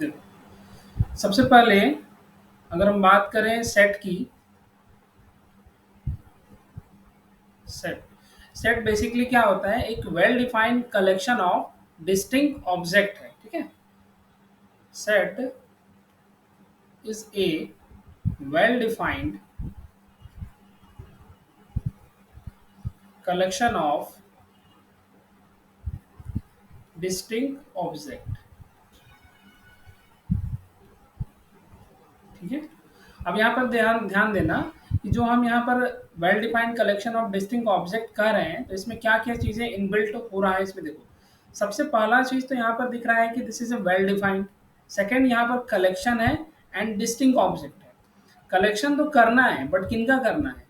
देखो, सबसे पहले अगर हम बात करें सेट की, सेट सेट बेसिकली क्या होता है, एक well defined collection of distinct object है, ठीक है। Set is a well defined collection of distinct object, ठीक है। अब यहाँ पर ध्यान ध्यान देना कि जो हम यहाँ पर well defined collection of distinct object कर रहे हैं, तो इसमें क्या क्या चीजें इनबिल्ट हो रहा है इसमें देखो। सबसे पहला चीज तो यहाँ पर दिख रहा है कि this is a well defined. Second, यहाँ पर कलेक्शन है एंड डिस्टिंक्ट ऑब्जेक्ट है। कलेक्शन तो करना है, बट किनका करना है,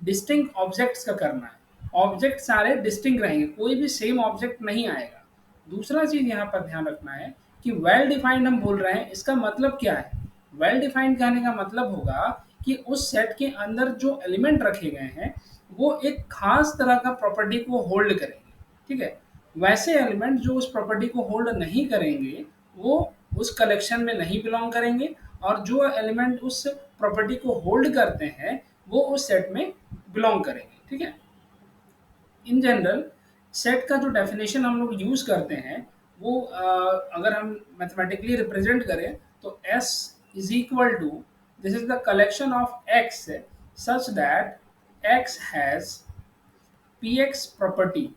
डिस्टिंक्ट ऑब्जेक्ट्स का करना है। ऑब्जेक्ट सारे डिस्टिंक्ट रहेंगे, कोई भी सेम ऑब्जेक्ट नहीं आएगा। दूसरा चीज यहाँ पर ध्यान रखना है कि वेल डिफाइंड हम बोल रहे हैं, इसका मतलब क्या है। वेल डिफाइंड कहने का मतलब होगा कि उस सेट के अंदर जो एलिमेंट रखे गए हैं वो एक खास तरह का प्रॉपर्टी को होल्ड करेंगे, ठीक है। वैसे एलिमेंट जो उस प्रॉपर्टी को होल्ड नहीं करेंगे वो उस कलेक्शन में नहीं बिलोंग करेंगे, और जो एलिमेंट उस प्रॉपर्टी को होल्ड करते हैं वो उस सेट में बिलोंग करेंगे, ठीक है। इन जनरल सेट का जो डेफिनेशन हम लोग यूज करते हैं वो अगर हम मैथमेटिकली रिप्रेजेंट करें तो S is equal to, this is the collection of X such that X has Px property.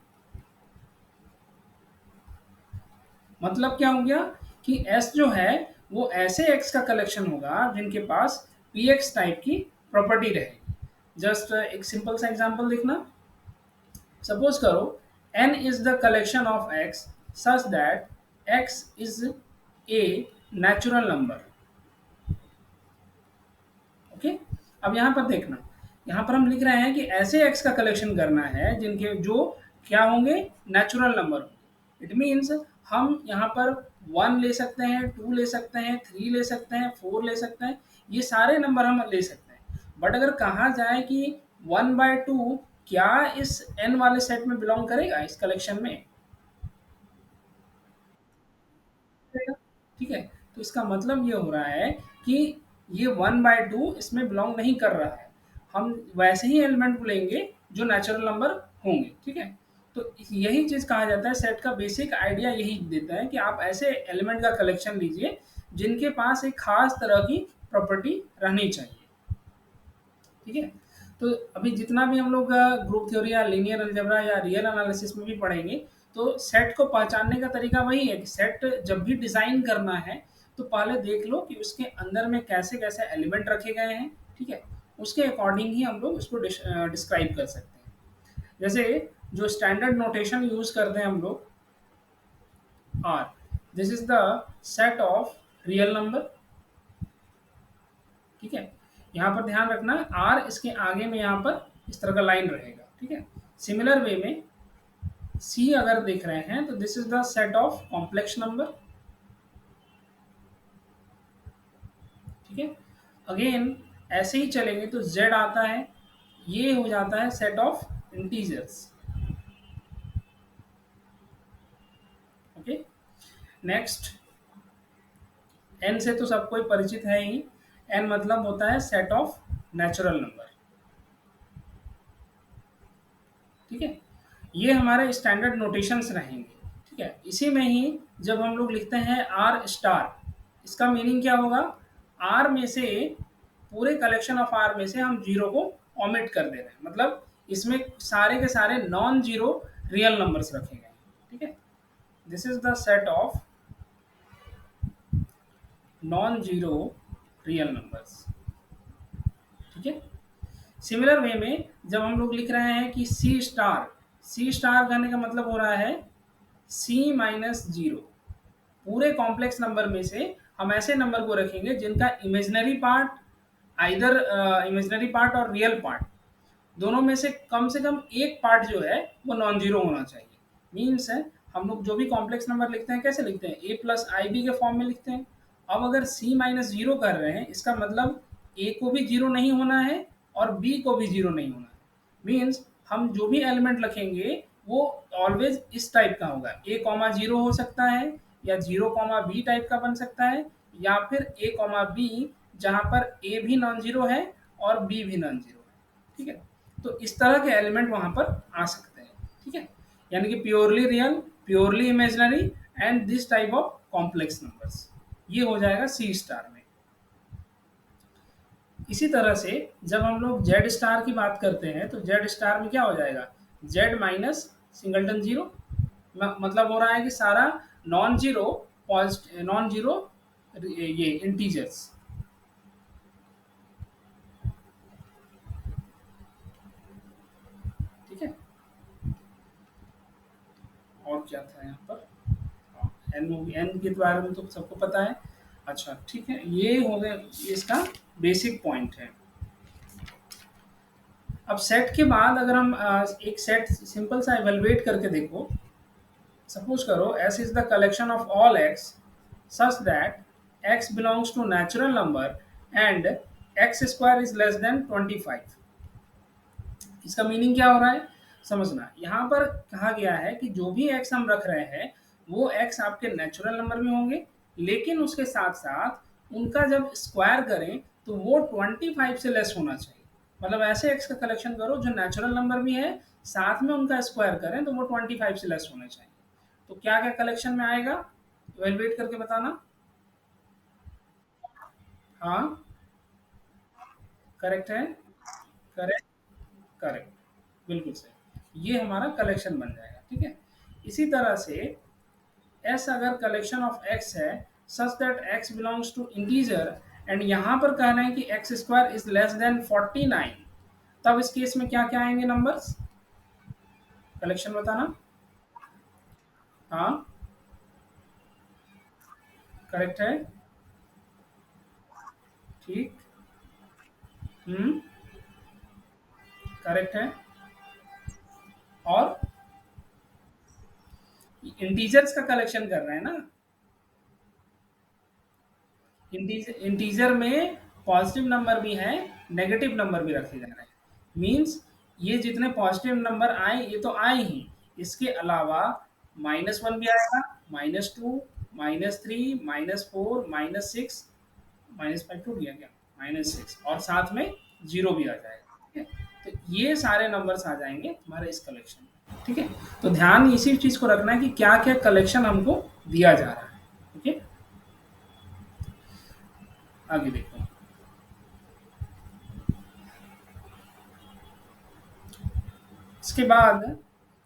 मतलब क्या हो गया कि S जो है वो ऐसे X का कलेक्शन होगा जिनके पास Px टाइप की प्रॉपर्टी रहेगी। जस्ट एक सिंपल सा एग्जांपल देखना। सपोज करो n is the collection of x such that x is a natural number, okay. अब यहाँ पर देखना, यहाँ पर हम लिख रहे हैं कि ऐसे x का कलेक्शन करना है जिनके जो क्या होंगे, नेचुरल नंबर होंगे। इट मीन्स हम यहाँ पर 1 ले सकते हैं, 2 ले सकते हैं, 3 ले सकते हैं, 4 ले सकते हैं, ये सारे नंबर हम ले सकते हैं। बट अगर कहा जाए कि 1/2 क्या इस n वाले सेट में बिलोंग करेगा, इस कलेक्शन में करेगा, ठीक है। तो इसका मतलब ये हो रहा है कि ये 1/2 इसमें बिलोंग नहीं कर रहा है। हम वैसे ही एलिमेंट को लेंगे जो नेचुरल नंबर होंगे, ठीक है। तो यही चीज कहा जाता है, सेट का बेसिक आइडिया यही देता है कि आप ऐसे एलिमेंट का कलेक्शन लीजिए जिनके पास एक खास तरह की प्रॉपर्टी रहनी चाहिए, ठीक है। तो अभी जितना भी हम लोग ग्रुप थ्योरी या लीनियर अलजेब्रा या रियल एनालिसिस में भी पढ़ेंगे, तो सेट को पहचानने का तरीका वही है कि सेट जब भी डिजाइन करना है तो पहले देख लो कि उसके अंदर में कैसे कैसे एलिमेंट रखे गए हैं, ठीक है। उसके अकॉर्डिंग ही हम लोग उसको डिस्क्राइब कर सकते हैं। जैसे जो स्टैंडर्ड नोटेशन यूज करते हैं हम लोग, R, this is the set of real number, ठीक है। यहाँ पर ध्यान रखना आर इसके आगे में यहाँ पर इस तरह का लाइन रहेगा, ठीक है। सिमिलर वे में सी अगर देख रहे हैं तो this is the set of complex number, ठीक है। अगेन ऐसे ही चलेंगे तो जेड आता है, ये हो जाता है set of integers, okay. Next, N से तो सबको ही परिचित है ही, एन मतलब होता है सेट ऑफ नेचुरल नंबर, ठीक है। ये हमारे स्टैंडर्ड नोटेशंस रहेंगे, ठीक है। इसी में ही जब हम लोग लिखते हैं आर स्टार, इसका मीनिंग क्या होगा, आर में से पूरे कलेक्शन ऑफ आर में से हम जीरो को ओमिट कर दे रहे हैं, मतलब इसमें सारे के सारे नॉन जीरो रियल नंबर्स रखे गए हैं, ठीक है। This is the set of non zero real numbers, ठीक है। सिमिलर वे में जब हम लोग लिख रहे हैं कि सी स्टार, सी स्टार कहने का मतलब हो रहा है C-0। पूरे कॉम्प्लेक्स नंबर में से हम ऐसे नंबर को रखेंगे जिनका imaginary part, either imaginary part और रियल पार्ट, दोनों में से कम एक पार्ट जो है वो नॉन जीरो होना चाहिए। मीन्स है हम लोग जो भी कॉम्प्लेक्स नंबर लिखते हैं कैसे लिखते हैं, A+IB के फॉर्म में लिखते हैं। अब अगर C-0 कर रहे हैं, इसका मतलब A को भी जीरो नहीं होना है और B को भी जीरो नहीं होना है। मीन्स हम जो भी एलिमेंट रखेंगे वो ऑलवेज इस टाइप का होगा, A, 0 हो सकता है या 0, बी टाइप का बन सकता है, या फिर A, बी जहाँ पर ए भी नॉन जीरो है और बी भी नॉन जीरो है। ठीक है, तो इस तरह के एलिमेंट वहां पर आ सकते हैं। ठीक है, यानी कि purely real, purely imaginary and this type of complex numbers, ये हो जाएगा सी स्टार में। इसी तरह से जब हम लोग जेड स्टार की बात करते हैं तो जेड स्टार में क्या हो जाएगा, जेड माइनस सिंगलटन जीरो, मतलब हो रहा है कि सारा नॉन जीरो, नॉन जीरो ये इंटीजर्स। ठीक है, और क्या था यहाँ पर, एन के बारे में तो सबको पता है। अच्छा ठीक है, ये हो गया, ये इसका बेसिक पॉइंट है। अब सेट के बाद अगर हम एक सेट सिंपल सा इवेलुएट करके देखो, सपोज करो S is the collection of all x such that x belongs to natural number and x square is less than 25। इसका मीनिंग क्या हो रहा है समझना, यहाँ पर कहा गया है कि जो भी x हम रख रहे हैं वो x आपके नेचुरल नंबर में होंगे, लेकिन उसके साथ साथ उनका जब स्क्वायर करें तो वो 25 से लेस होना चाहिए। मतलब ऐसे x का कलेक्शन करो जो नेचुरल नंबर भी है, साथ में उनका स्क्वायर करें तो वो 25 से लेस होना चाहिए। तो क्या क्या कलेक्शन में आएगा, इवेलुएट करके बताना। हाँ, करेक्ट है, करेक्ट, करेक्ट, बिल्कुल सही, ये हमारा कलेक्शन बन जाएगा। ठीक है, इसी तरह से एस अगर कलेक्शन ऑफ एक्स है such that X belongs to integer and यहाँ पर कहना है कि X square is less than 49, तब इस केस में क्या क्या आएंगे नंबर्स, कलेक्शन बताना। हाँ, करेक्ट है, ठीक, करेक्ट है, और इंटीजर्स का कलेक्शन कर रहे हैं ना, इंटीजर में पॉजिटिव नंबर भी है, नेगेटिव नंबर भी रखे जा रहे हैं। मींस ये जितने पॉजिटिव नंबर आए ये तो आए ही, इसके अलावा -1 भी आएगा, -2, -3, -4, -6, -5 टूट गया क्या, -6, और साथ में जीरो भी आ जाएगा। ठीक है, तो ये सारे नंबर्स आ जाएंगे हमारे इस कलेक्शन में। ठीक है, तो ध्यान इसी चीज को रखना है कि क्या क्या कलेक्शन हमको दिया जा रहा है। ठीक है, आगे देखो। इसके बाद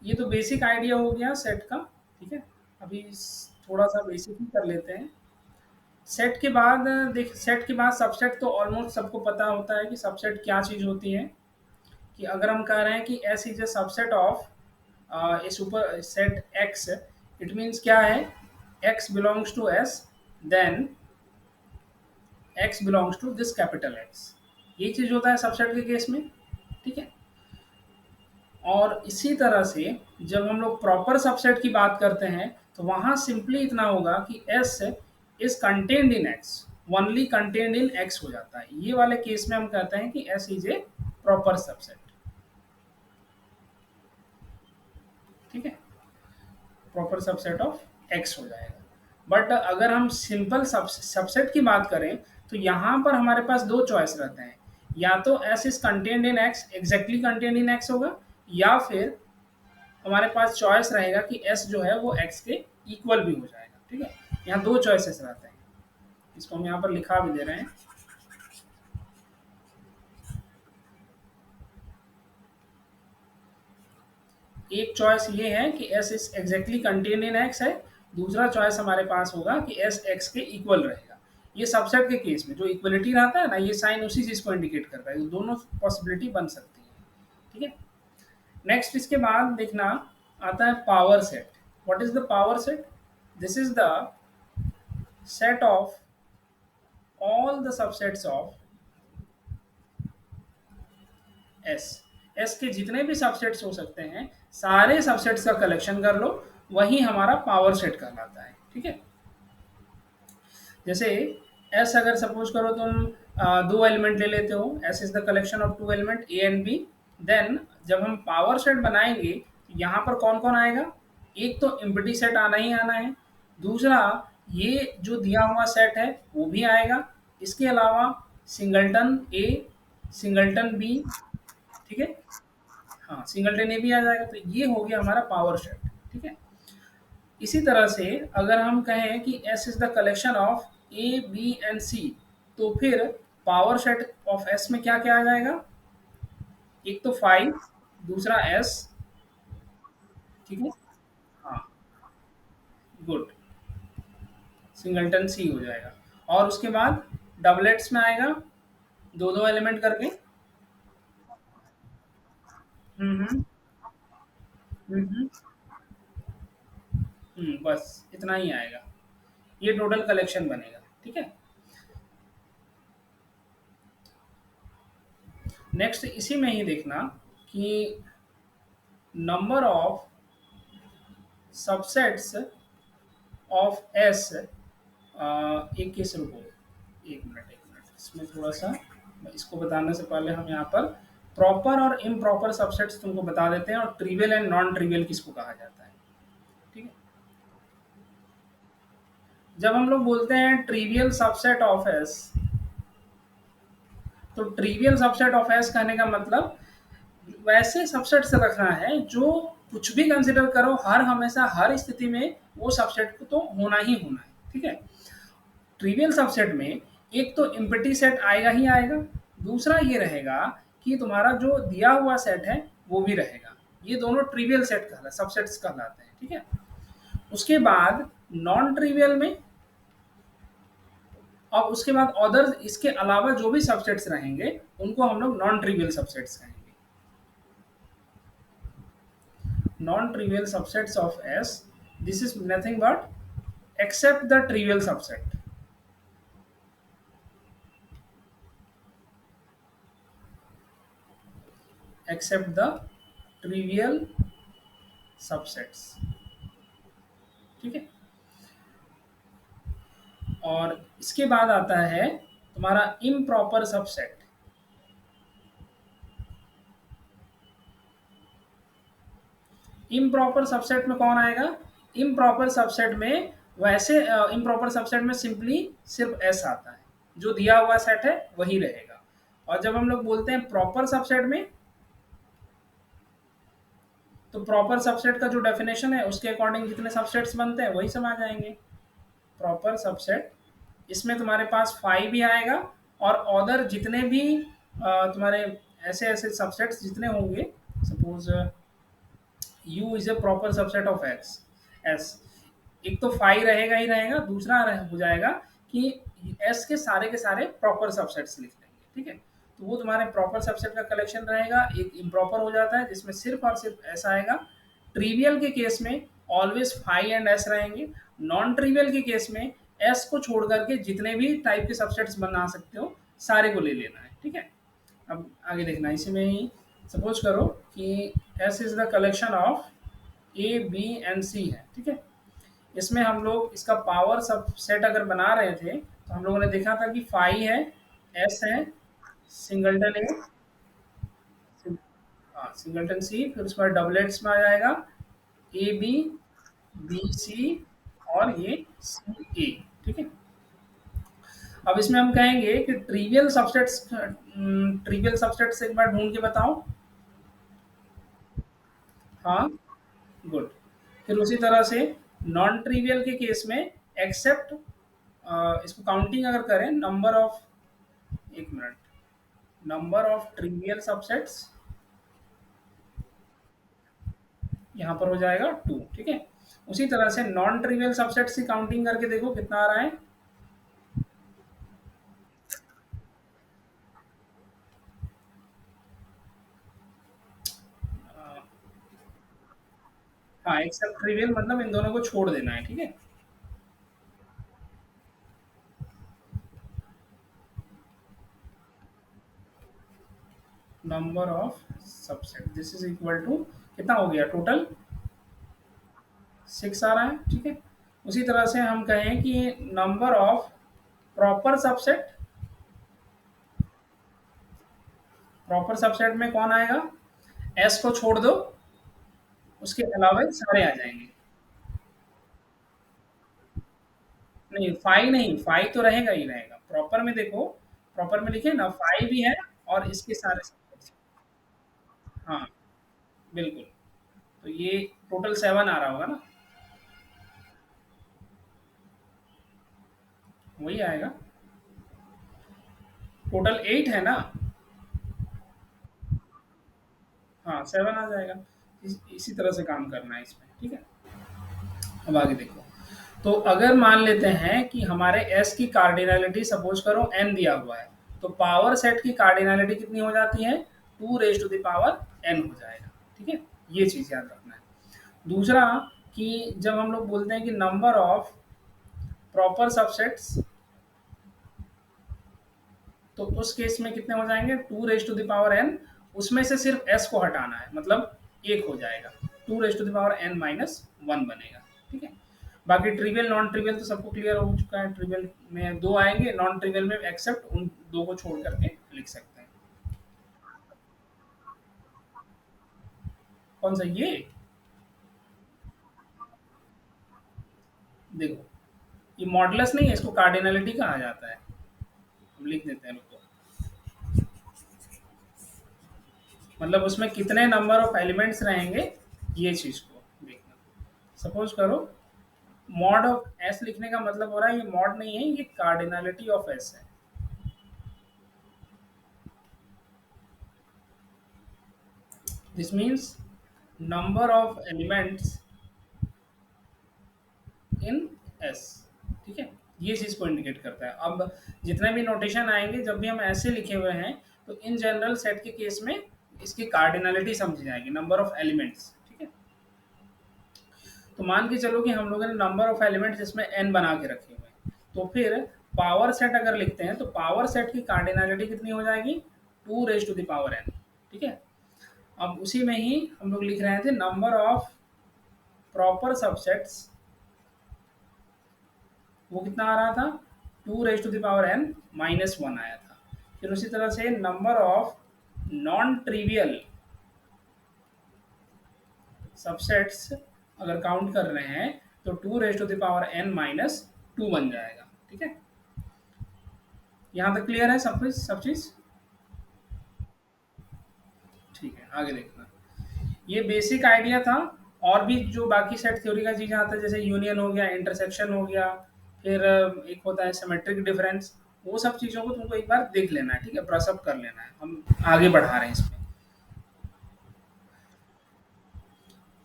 ये तो बेसिक आइडिया हो गया सेट का। ठीक है, अभी थोड़ा सा बेसिक ही कर लेते हैं। सेट के बाद देख, सेट के बाद सबसेट तो ऑलमोस्ट सबको पता होता है कि सबसेट क्या चीज़ होती है। कि अगर हम कह रहे हैं कि S is a subset of a superset X, it means क्या है, X belongs to S, then X belongs to this capital X, ये चीज़ होता है सबसेट के केस में। ठीक है, और इसी तरह से जब हम लोग प्रॉपर सबसेट की बात करते हैं तो वहां सिंपली इतना होगा कि S is contained in X, only contained in X हो जाता है। ये वाले केस में हम कहते हैं कि S is a proper subset. ठीक है, प्रॉपर सबसेट ऑफ X हो जाएगा। बट अगर हम सिंपल सबसेट की बात करें तो यहाँ पर हमारे पास दो चॉइस रहते हैं, या तो S is contained in X, exactly contained in X होगा, या फिर हमारे पास चॉइस रहेगा कि S जो है वो X के इक्वल भी हो जाएगा। ठीक है, यहाँ दो चॉइसेस रहते हैं, इसको हम यहाँ पर लिखा भी दे रहे हैं। एक चॉइस ये है कि S is exactly contained in X है, दूसरा चॉइस हमारे पास होगा कि S X के इक्वल रहेगा। ये सबसेट के केस में जो इक्वलिटी रहता है ना, ये साइन उसी चीज को इंडिकेट करता है, तो दोनों पॉसिबिलिटी बन सकती है। ठीक है, नेक्स्ट इसके बाद देखना आता है power set. What is the power set, this is the set of all the subsets of S। S के जितने भी सबसेट्स हो सकते हैं सारे सबसेट्स का कलेक्शन कर लो, वही हमारा पावर सेट कहलाता है। ठीक है, जैसे S अगर सपोज करो तुम दो एलिमेंट ले लेते हो, S is the collection of two element A and B, then जब हम पावर सेट बनाएंगे तो यहाँ पर कौन कौन आएगा, एक तो एम्प्टी सेट आना ही आना है, दूसरा, ये जो दिया हुआ सेट है वो भी आएगा। इसके अलावा सिंगलटन ए, सिंगलटन बी, ठीक है? हाँ, सिंगलटन ए भी आ जाएगा, तो ये हो गया हमारा पावर सेट, ठीक है? इसी तरह से अगर हम कहें कि S is the collection of A, B and C, तो फिर पावर सेट ऑफ S में क्या क्या आ जाएगा? एक तो 5, दूसरा S, ठीक है? हाँ, गुड, सिंगलटन सी हो जाएगा। और उसके बाद डबलेट्स में आएगा, दो दो एलिमेंट करके। हम्म, हम्म, बस इतना ही आएगा। ये टोटल कलेक्शन बनेगा, ठीक है? नेक्स्ट इसी में ही देखना कि number of subsets of S, एक केस रुको, एक मिनट, इसमें थोड़ा सा, इसको बताने से पहले हम यहाँ पर प्रॉपर और इम्प्रॉपर सबसेट्स तुमको बता देते हैं, और ट्रिवियल एंड नॉन ट्रिवियल किसको कहा जाता है, ठीक है? जब हम लोग बोलते हैं ट्रिवियल सबसेट ऑफ एस, तो ट्रिवियल सबसेट ऑफ एस कहने का मतलब वैसे सबसेट से रखना है जो कुछ भी कंसिडर करो, हर हमेशा हर स्थिति में वो सबसेट को तो होना ही होना है, ठीक है? ट्रिवियल सबसेट में एक तो एम्प्टी सेट आएगा ही आएगा, दूसरा ये रहेगा कि तुम्हारा जो दिया हुआ सेट है वो भी रहेगा। ये दोनों ट्रिवियल सेट कहला सबसेट्स कहलाते हैं, ठीक है? उसके बाद नॉन ट्रिवियल में, और उसके बाद अदर, इसके अलावा जो भी सबसेट्स रहेंगे उनको हम लोग नॉन ट्रिवियल सबसेट्स कहेंगे। Non trivial subsets of S, this is nothing but except the trivial subset, except the trivial subsets, ठीक है? और इसके बाद आता है तुम्हारा इम्प्रॉपर सबसेट। इम्प्रॉपर सबसेट में कौन आएगा? इम्प्रॉपर सबसेट में वैसे इम्प्रॉपर सबसेट में सिंपली सिर्फ एस आता है, जो दिया हुआ सेट है वही रहेगा। और जब हम लोग बोलते हैं प्रॉपर सबसेट में, तो प्रॉपर सबसेट का जो डेफिनेशन है उसके अकॉर्डिंग जितने सबसेट्स बनते हैं वही सब आ जाएंगे। प्रॉपर सबसेट, इसमें तुम्हारे पास फाइव भी आएगा, और अदर जितने भी तुम्हारे ऐसे ऐसे सबसेट्स जितने होंगे, suppose U is a proper subset of x S, एक तो फाइव रहेगा ही रहेगा, दूसरा हो जाएगा कि एस के सारे प्रॉपर सबसेट्स लिख लेंगे, ठीक है? तो वो तुम्हारे प्रॉपर सबसेट का कलेक्शन रहेगा। एक इम्प्रॉपर हो जाता है जिसमें सिर्फ और सिर्फ एस आएगा। ट्रिवियल के केस में ऑलवेज फाइव एंड एस रहेंगे। नॉन ट्रिवियल के केस में एस को छोड़ करके जितने भी टाइप के सबसेट्स बना सकते हो सारे को ले लेना है, ठीक है? अब आगे देखना, इसी में ही सपोज करो कि S is the collection of A, B and C है, ठीक है? इसमें हम लोग इसका पावर सब सेट अगर बना रहे थे तो हम लोगों ने देखा था कि फाइव है, एस है, सिंगलटन ए, हाँ सिंगलटन सी, फिर उसके बाद डबलेट्स में आ जाएगा ए बी, बी सी, और ये सी ए, ठीक है? अब इसमें हम कहेंगे कि ट्रिवियल सबसेट्स एक बार ढूंढ के बताओ। हाँ, गुड। फिर उसी तरह से नॉन ट्रिवियल के केस में एक्सेप्ट, इसको काउंटिंग अगर करें, नंबर ऑफ, एक minute, number of trivial subsets यहाँ पर हो जाएगा टू, ठीक है? उसी तरह से नॉन ट्रिवियल सबसेट्स की काउंटिंग करके देखो कितना आ रहा है। अ, हाँ, एक्सेप्ट ट्रिवियल मतलब इन दोनों को छोड़ देना है, ठीक है? Number of subset this is equal to, कितना हो गया टोटल? सिक्स आ रहा है, ठीक है? उसी तरह से हम कहें कि number of proper subset, proper subset में कौन आएगा? एस को छोड़ दो, उसके अलावा सारे आ जाएंगे। नहीं फाई नहीं, फाई तो रहेगा ही रहेगा। प्रॉपर में देखो, प्रॉपर में लिखे ना फाई भी है और इसके सारे सब्जेक्ट्स। हाँ, बिल्कुल। तो ये टोटल 7 आ रहा होगा ना? वही आएगा। टोटल 8 है ना? हाँ, 7 आ जाएगा। इसी तरह से काम करना है इसमें, ठीक है? अब आगे देखो। तो अगर मान लेते हैं कि हमारे S की कार्डिनैलिटी सपोज़ करो n दिया हुआ है, तो पावर सेट की कार्डिनैलिटी कितनी हो जाती है? 2 raise to the power n हो जाएगा, ठीक है? ये चीज़ याद रखना है। दूसरा, कि जब हम लोग बोलते हैं कि नंबर ऑफ प्रॉपर सबसेट्स, तो उस केस में कितने हो जाएँगे? 2 raise to the power n, उसमें से सिर्फ s को हटाना है, मतलब 1 हो जाएगा। 2 raise to the power n minus 1 बनेगा, ठीक है? बाकी ट्रिवियल, नॉन ट्रिवियल तो सबको क्लियर हो चुका है। ट्रिवियल में 2 आएँगे, नॉन ट्रिवियल में एक्सेप्ट उन 2 को छोड़ कर के लिख सकते हैं। कौन-सा ये? देखो, ये मॉडुलस नहीं है, इसको कार्डिनैलिटी कहा जाता है। हम लिख देते हैं, रुको। मतलब उसमें कितने नंबर ऑफ एलिमेंट्स रहेंगे, ये चीज़ को देखना। सपोज़ करो मॉड ऑफ एस लिखने का मतलब हो रहा है, ये मॉड नहीं है, ये कार्डिनैलिटी ऑफ एस है। This means number of elements in S, ठीक है? ये चीज़ को इंडिकेट करता है। अब जितने भी नोटेशन आएंगे, जब भी हम ऐसे लिखे हुए हैं, तो इन जनरल सेट के केस में इसकी कार्डिनैलिटी समझी जाएगी, नंबर ऑफ एलिमेंट्स, ठीक है? तो मान के चलो कि हम लोगों ने नंबर ऑफ एलिमेंट्स इसमें n बना के रखे हुए हैं, तो फिर पावर सेट अगर लिखते हैं, तो पावर सेट की कार्डिनैलिटी कितनी हो जाएगी? 2 raise to the power n, ठीक है? अब उसी में ही हम लोग लिख रहे थे नंबर ऑफ प्रॉपर सबसेट्स, वो कितना आ रहा था? 2 raise to the power n minus 1 आया था। फिर उसी तरह से number of non trivial subsets अगर काउंट कर रहे हैं, तो 2 raise to the power n minus 2 बन जाएगा, ठीक है? यहाँ तक क्लियर है सब चीज़? ठीक है, आगे देखना। ये बेसिक आइडिया था। और भी जो बाकी सेट थ्योरी का चीज़ें आता है, जैसे यूनियन हो गया, इंटरसेक्शन हो गया, फिर एक होता है सिमेट्रिक डिफरेंस, वो सब चीज़ों को तुमको एक बार देख लेना है, ठीक है? ब्रश अप कर लेना है। हम आगे बढ़ा रहे हैं इसमें।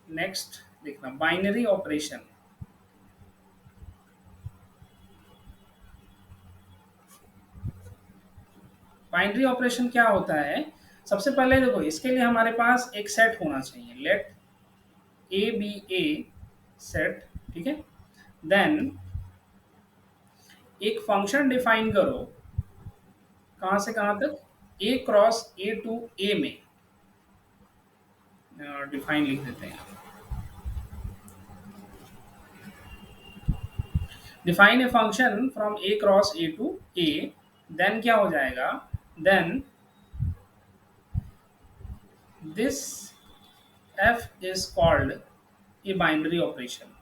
नेक्स्ट देखना, बाइनरी ऑपरेशन। बाइनरी ऑपरेशन क्या होता है? सबसे पहले देखो, इसके लिए हमारे पास एक सेट होना चाहिए। Let A B a set, ठीक है? देन एक फंक्शन डिफाइन करो, कहाँ से कहाँ तक? ए क्रॉस ए टू ए में डिफाइन लिख देते हैं। Define a function from A cross A to A, then क्या हो जाएगा? Then this F is called a binary operation.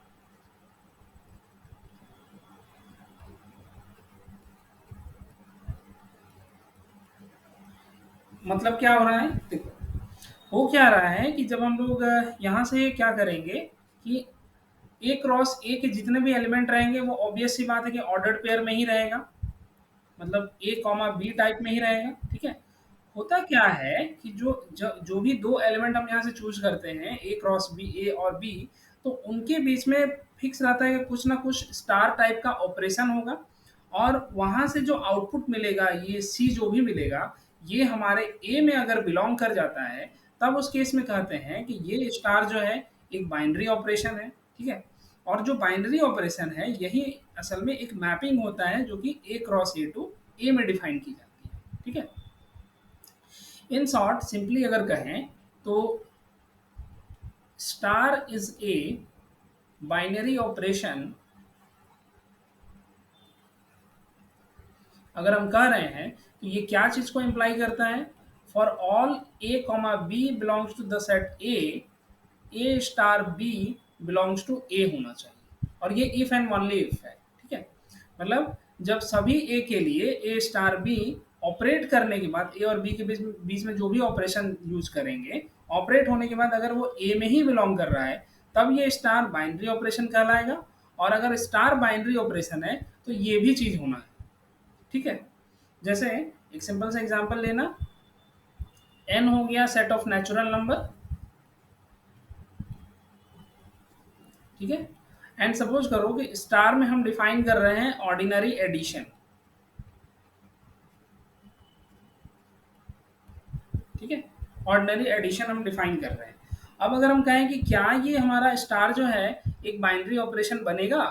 मतलब क्या हो रहा है? देखो, हो क्या रहा है कि जब हम लोग यहाँ से क्या करेंगे कि ए क्रॉस ए के जितने भी एलिमेंट रहेंगे, वो ऑब्वियस सी बात है कि ऑर्डर्ड पेयर में ही रहेगा, मतलब ए कॉमा बी टाइप में ही रहेगा, ठीक है? होता क्या है कि जो भी 2 एलिमेंट हम यहाँ से चूज़ करते हैं, ए क्रॉस बी, ए और बी, तो उनके बीच में फिक्स रहता है कि कुछ ना कुछ स्टार टाइप का ऑपरेशन होगा, और वहाँ से जो आउटपुट मिलेगा, ये सी जो भी मिलेगा, ये हमारे ए में अगर बिलॉन्ग कर जाता है, तब उस केस में कहते हैं कि ये स्टार जो है, एक बाइनरी ऑपरेशन है, ठीक है? और जो बाइनरी ऑपरेशन है, यही असल में एक मैपिंग होता है, जो कि ए क्रॉस ए टू ए में डिफाइन की जाती है, ठीक है? इन शॉर्ट सिंपली अगर कहें, तो star is a binary operation. अगर हम कह रहे हैं तो ये क्या चीज को इंप्लाई करता है? For all A comma B belongs to the set A star B belongs to A होना चाहिए, और ये इफ एंड ओनली इफ है, ठीक है? मतलब जब सभी ए के लिए ए स्टार बी ऑपरेट करने के बाद ए और बी के बीच में जो भी ऑपरेशन यूज करेंगे, ऑपरेट होने के बाद अगर वो ए में ही बिलोंग कर रहा है, तब ये स्टार बाइनरी ऑपरेशन कहलाएगा। और अगर स्टार बाइनरी ऑपरेशन है तो ये भी चीज होना है। ठीक है। जैसे एक सिंपल सा एग्जांपल लेना, एन हो गया सेट ऑफ नेचुरल नंबर। ठीक है। एंड सपोज करो कि स्टार में हम डिफाइन कर रहे हैं ऑर्डिनरी एडिशन। ठीक है। ऑर्डिनरी एडिशन हम डिफाइन कर रहे हैं। अब अगर हम कहें कि क्या ये हमारा स्टार जो है एक बाइनरी ऑपरेशन बनेगा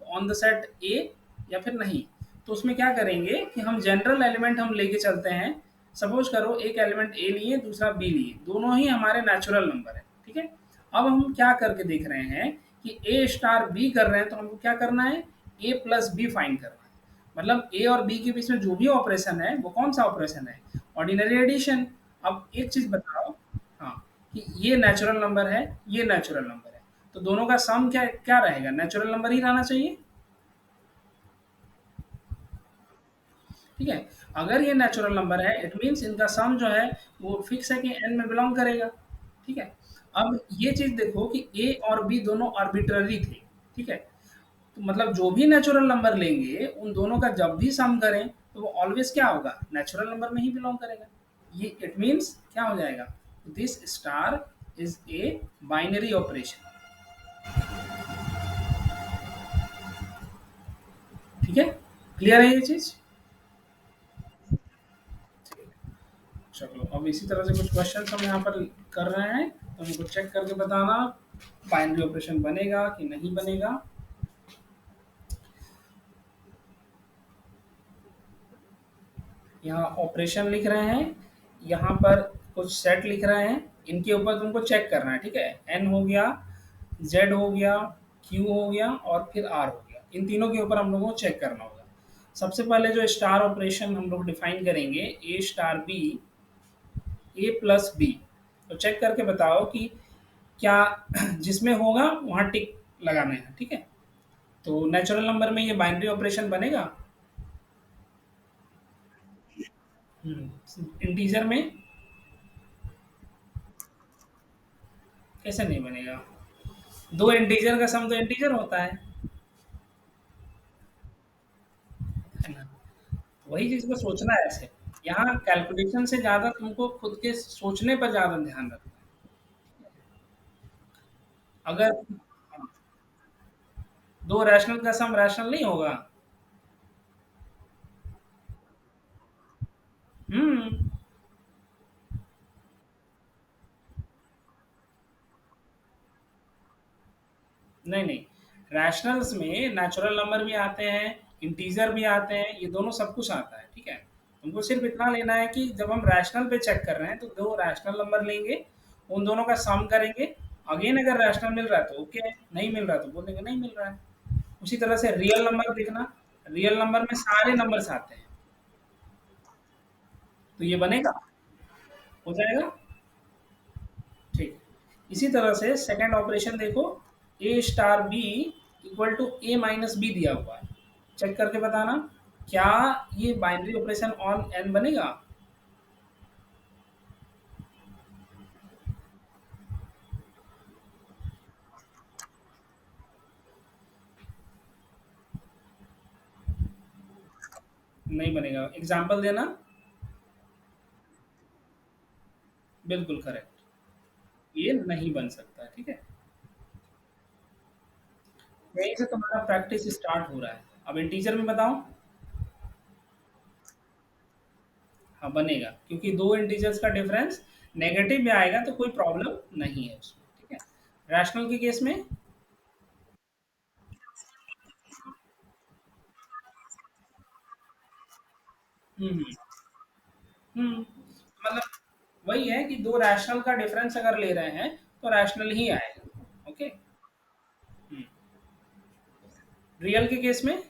ऑन द सेट ए या फिर नहीं, तो उसमें क्या करेंगे कि हम जनरल एलिमेंट हम लेके चलते हैं। सपोज करो एक एलिमेंट ए लिए दूसरा बी लिए, दोनों ही हमारे नेचुरल नंबर है। ठीक है। अब हम क्या करके देख रहे हैं कि ए स्टार बी कर रहे हैं, तो हमको क्या करना है, ए प्लस बी फाइंड करना है। मतलब ए और बी के बीच में जो भी ऑपरेशन है वो कौन सा ऑपरेशन है, ऑर्डिनरी एडिशन। अब एक चीज बताओ, हाँ, कि ये नेचुरल नंबर है, ये नेचुरल नंबर है, तो दोनों का सम क्या क्या रहेगा, नेचुरल नंबर ही रहना चाहिए। ठीक है। अगर ये नेचुरल नंबर है इट मीन्स इनका सम जो है वो फिक्स है कि एन में बिलोंग करेगा। ठीक है। अब ये चीज देखो कि ए और बी दोनों आर्बिट्ररी थे। ठीक है। तो मतलब जो भी नेचुरल नंबर लेंगे उन दोनों का जब भी सम करें तो वो ऑलवेज क्या होगा, नेचुरल नंबर में ही बिलोंग करेगा। ये इट मीन्स क्या हो जाएगा, this star is a binary operation. ठीक है। क्लियर है ये चीज। चलो अब इसी तरह से कुछ क्वेश्चन हम यहाँ पर कर रहे हैं, तो हमको चेक करके बताना बाइनरी ऑपरेशन बनेगा कि नहीं बनेगा। यहाँ ऑपरेशन लिख रहे हैं, यहाँ पर कुछ सेट लिख रहे हैं, इनके ऊपर तुमको चेक करना है। ठीक है। एन हो गया, जेड हो गया, क्यू हो गया और फिर आर हो गया, इन तीनों के ऊपर हम लोगों को चेक करना होगा। सबसे पहले जो स्टार ऑपरेशन हम लोग डिफाइन करेंगे, ए स्टार बी, ए प्लस बी। तो चेक करके बताओ कि क्या जिसमें होगा वहाँ टिक लगाना है। ठीक है। तो नेचुरल नंबर में ये बाइनरी ऑपरेशन बनेगा। इंटीजर में कैसे नहीं बनेगा, दो इंटीजर का सम तो इंटीजर होता है ना। वही चीज को सोचना है ऐसे। यहाँ कैलकुलेशन से ज्यादा तुमको खुद के सोचने पर ज्यादा ध्यान रखना है। अगर दो रैशनल का सम रैशनल नहीं होगा। हम्म। नहीं नहीं, रैशनल्स में नेचुरल नंबर भी आते हैं, इंटीजर भी आते हैं, ये दोनों सब कुछ आता है। ठीक है। तुमको सिर्फ इतना लेना है कि जब हम रैशनल पे चेक कर रहे हैं तो दो रैशनल नंबर लेंगे, उन दोनों का सम करेंगे। अगेन अगर रैशनल मिल रहा है तो ओके, नहीं मिल रहा है तो बोलेंगे नहीं मिल रहा है। उसी तरह से रियल नंबर देखना, रियल नंबर में सारे नंबर्स आते हैं, तो ये बनेगा, हो जाएगा। ठीक। इसी तरह से सेकंड ऑपरेशन देखो, A star B equal to A minus B दिया हुआ है। चेक करके बताना क्या ये बाइनरी ऑपरेशन ऑन एन बनेगा। नहीं बनेगा, एग्जाम्पल देना। बिल्कुल करेक्ट, ये नहीं बन सकता। ठीक है। यहीं से तुम्हारा प्रैक्टिस स्टार्ट हो रहा है। अब इंटीजर में बताओ। हाँ बनेगा, क्योंकि दो इंटीजर्स का डिफरेंस नेगेटिव में आएगा तो कोई प्रॉब्लम नहीं है उसमें। ठीक है। रैशनल के केस में हम्म मतलब वही है कि दो रैशनल का डिफरेंस अगर ले रहे हैं तो रैशनल ही आएगा। ओके। रियल के केस में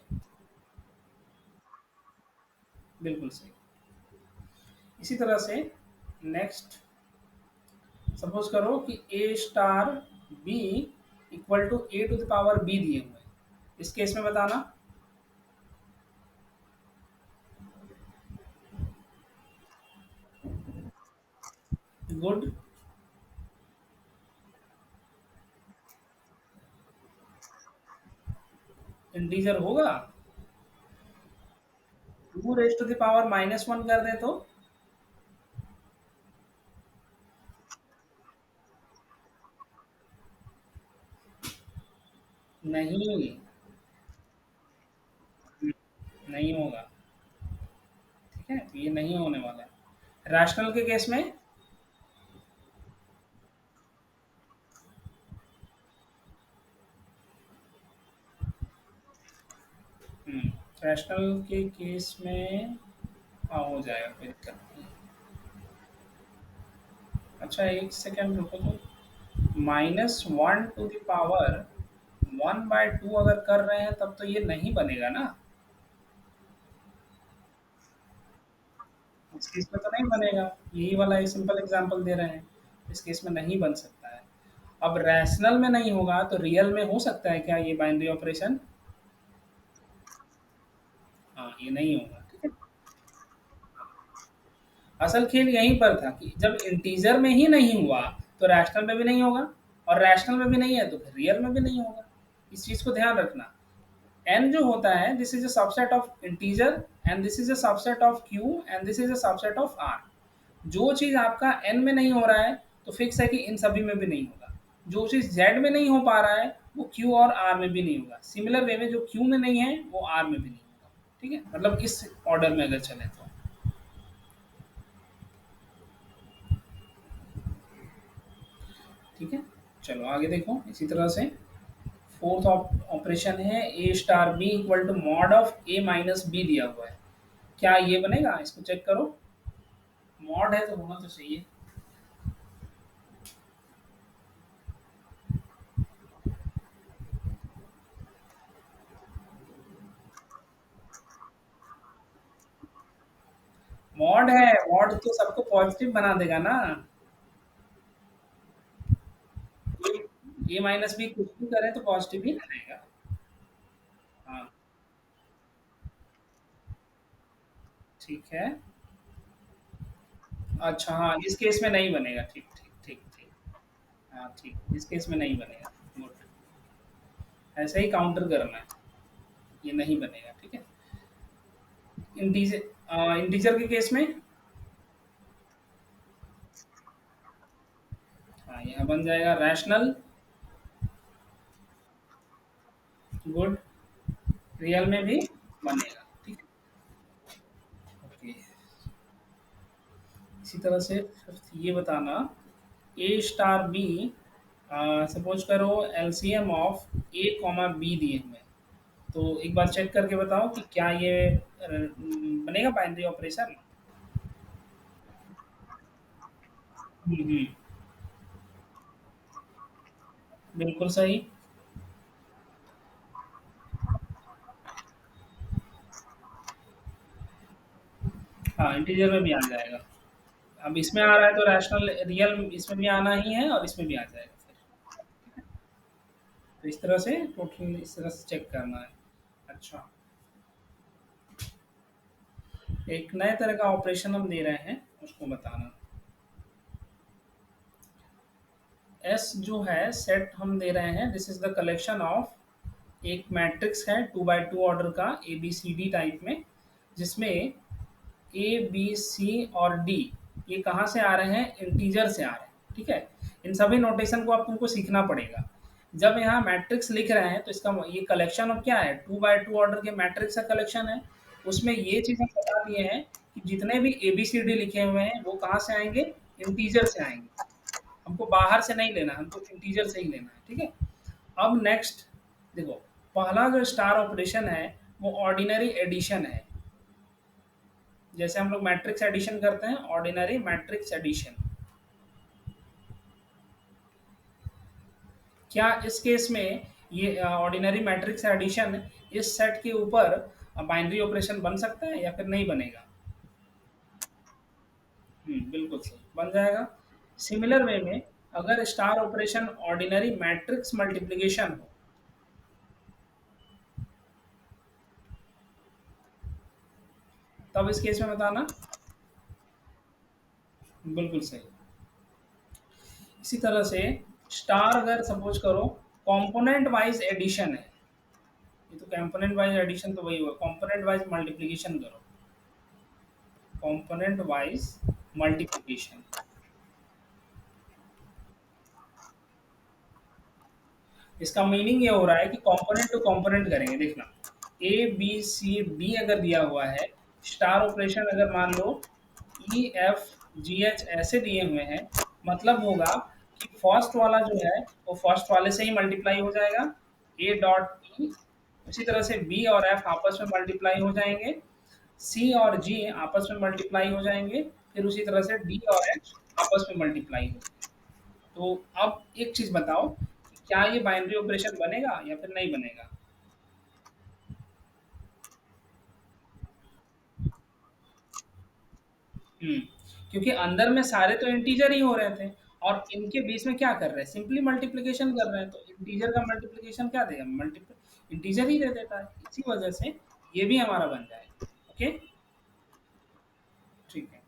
बिल्कुल सही। इसी तरह से नेक्स्ट सपोज करो कि A star B equal to A to the power B दिए हुए हैं, इस केस में बताना। गुड। इंटीजर होगा। 2 raised to the power -1 कर दे तो नहीं, नहीं होगा। ठीक है, तो ये नहीं होने वाला है। रैशनल के केस में रैशनल के केस में हाँ हो जाएगा, कोई दिक्कत नहीं। अच्छा एक सेकेंड रुको तो, -1 to the power 1/2 अगर कर रहे हैं तब तो ये नहीं बनेगा ना। इस केस में तो नहीं बनेगा। यही वाला एक सिंपल एग्जांपल दे रहे हैं, इस केस में नहीं बन सकता है। अब रैशनल में नहीं होगा तो रियल में हो सकता है क्या ये बाइनरी ऑपरेशन? हाँ ये नहीं होगा, ठीक है। असल खेल यहीं पर था कि जब इंटीजर में ही नहीं हुआ तो रैशनल में भी नहीं होगा, और रैशनल में भी नहीं है तो फिर रियल में भी नहीं होगा। इस चीज को ध्यान रखना। n जो होता है, this is a subset of integer, and this is a subset of q, and this is a subset of r। जो चीज आपका n में नहीं हो रहा है तो फिक्स है कि इन सभी में भी नहीं होगा। जो चीज z में नहीं हो पा रहा है वो q और r में भी नहीं होगा। सिमिलर वे में जो q में नहीं है वो r में भी नहीं होगा। ठीक है, मतलब इस ऑर्डर में अगर चले तो। ठीक है, चलो आगे देखो इसी तरह से। फोर्थ ऑपरेशन है A star B equal to mod of A minus B दिया हुआ है। क्या ये बनेगा? इसको चेक करो। मॉड है तो होना तो चाहिए। मॉड है, मॉड तो सबको पॉजिटिव बना देगा ना। ए माइनस बी कुछ भी करें तो पॉजिटिव ही रहेगा। हाँ ठीक है। अच्छा हाँ, इस केस में नहीं बनेगा। ठीक ठीक ठीक ठीक। हाँ ठीक, इस केस में नहीं बनेगा। गुड। ऐसे ही काउंटर करना है, ये नहीं बनेगा। ठीक है। इंटीजर इंटीजर के केस में हाँ यहाँ बन जाएगा रैशनल। गुड। रियल में भी बनेगा। ठीक है। ओके। इसी तरह से ये बताना, ए स्टार बी सपोज करो LCM of A comma B दिए हुए हैं। तो एक बार चेक करके बताओ कि क्या ये बनेगा बाइनरी ऑपरेशन? हम्म, बिल्कुल सही। हाँ इंटीजर में भी आ जाएगा। अब इसमें आ रहा है तो रैशनल रियल इसमें भी आना ही है और इसमें भी आ जाएगा फिर। तो इस तरह से टोटल इस तरह से चेक करना है। अच्छा, एक नए तरह का ऑपरेशन हम दे रहे हैं, उसको बताना। एस जो है सेट हम दे रहे हैं, this is the collection of एक मैट्रिक्स है 2 by 2 ऑर्डर का A B C D type में, जिसमें ए बी सी और डी ये कहाँ से आ रहे हैं? इंटीजर से आ रहे हैं। ठीक है, इन सभी नोटेशन को आप तुमको सीखना पड़ेगा। जब यहाँ मैट्रिक्स लिख रहे हैं तो इसका ये कलेक्शन ऑफ क्या है? 2 by 2 ऑर्डर के मैट्रिक्स का कलेक्शन है। उसमें ये चीज़ हम बता दिए हैं कि जितने भी ए बी सी डी लिखे हुए हैं वो कहाँ से आएंगे? इंटीजर से आएंगे। हमको बाहर से नहीं लेना, हमको इंटीजर से ही लेना है। ठीक है। अब नेक्स्ट देखो, पहला जो स्टार ऑपरेशन है वो ऑर्डिनरी एडिशन है। जैसे हम लोग मैट्रिक्स एडिशन करते हैं, ऑर्डिनरी मैट्रिक्स एडिशन। क्या इस केस में ये ऑर्डिनरी मैट्रिक्स एडिशन इस सेट के ऊपर बाइनरी ऑपरेशन बन सकता है या फिर नहीं बनेगा? बिल्कुल सही बन जाएगा। सिमिलर वे में अगर star operation ordinary matrix multiplication हो, तब इस केस में बताना। बिल्कुल सही। इसी तरह से स्टार अगर सपोज करो कंपोनेंट वाइज एडिशन है, ये तो कंपोनेंट वाइज एडिशन तो वही हुआ, कंपोनेंट वाइज मल्टीप्लिकेशन करो, कंपोनेंट वाइज मल्टीप्लिकेशन। इसका मीनिंग ये हो रहा है कि कंपोनेंट टू कंपोनेंट करेंगे, देखना ए बी सी डी अगर दिया हुआ है, स्टार ऑपरेशन अगर मान लो ई एफ जी एच ऐसे दिए हुए हैं, मतलब होगा कि फर्स्ट वाला जो है वो फर्स्ट वाले से ही मल्टीप्लाई हो जाएगा, ए डॉट ई, उसी तरह से बी और एफ आपस में मल्टीप्लाई हो जाएंगे, सी और जी आपस में मल्टीप्लाई हो जाएंगे, फिर उसी तरह से डी और एच आपस में मल्टीप्लाई हो जाएंगे। तो अब एक चीज बताओ कि क्या ये बाइनरी ऑपरेशन बनेगा या फिर नहीं बनेगा? हम्म, क्योंकि अंदर में सारे तो इंटीजर ही हो रहे थे, और इनके बीच में क्या कर रहे हैं, सिंपली मल्टीप्लिकेशन कर रहे हैं, तो इंटीजर का मल्टीप्लिकेशन क्या देगा, मल्टीप्ल इंटीजर ही दे देता है, इसी वजह से ये भी हमारा बन जाएगा। ओके, ठीक है।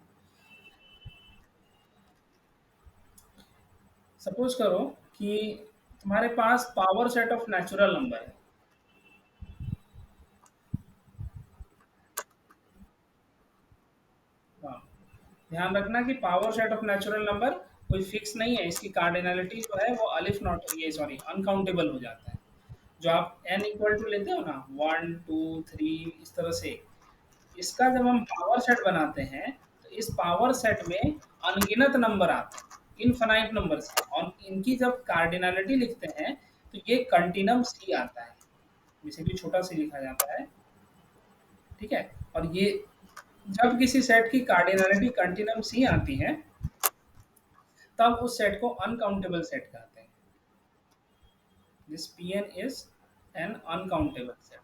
सपोज करो कि तुम्हारे पास power set of natural number है। हाँ, ध्यान रखना कि power set of natural number कोई फिक्स नहीं है, इसकी कार्डिनलिटी जो है वो अलिफ नॉट ये सॉरी अनकाउंटेबल हो जाता है। जो आप n इक्वल टू लेते हो ना, 1 2 3 इस तरह से, इसका जब हम पावर सेट बनाते हैं तो इस पावर सेट में अनगिनत नंबर आते हैं, इनफाइनाइट नंबर्स, और इनकी जब कार्डिनलिटी लिखते हैं तो ये कंटिन्यूम सी आता है, जिसे भी छोटा सी लिखा जाता है, ठीक है। और ये जब किसी सेट की कार्डिनलिटी कंटिन्यूम सी आती है तब उस सेट को अनकाउंटेबल सेट कहते हैं। This Pn is an uncountable set.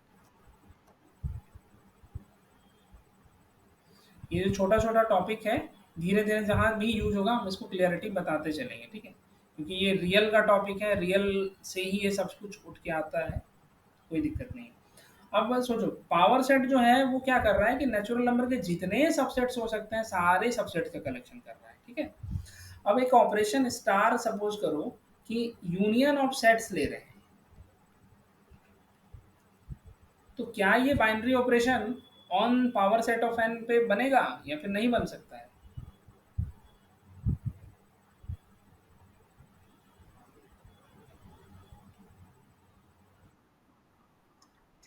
ये जो छोटा छोटा टॉपिक है, धीरे धीरे जहाँ भी यूज होगा हम इसको क्लियरिटी बताते चलेंगे, ठीक है, क्योंकि ये रियल का टॉपिक है, रियल से ही ये सब कुछ उठ के आता है, कोई दिक्कत नहीं। अब बस सोचो पावर सेट जो है वो क्या कर रहा है कि नेचुरल नंबर के जितने सबसेट्स हो सकते हैं सारे सबसेट्स का कलेक्शन कर रहा है, ठीक है। अब एक ऑपरेशन स्टार सपोज करो कि यूनियन ऑफ सेट्स ले रहे हैं, तो क्या ये binary operation on power set of N पे बनेगा या फिर नहीं बन सकता है?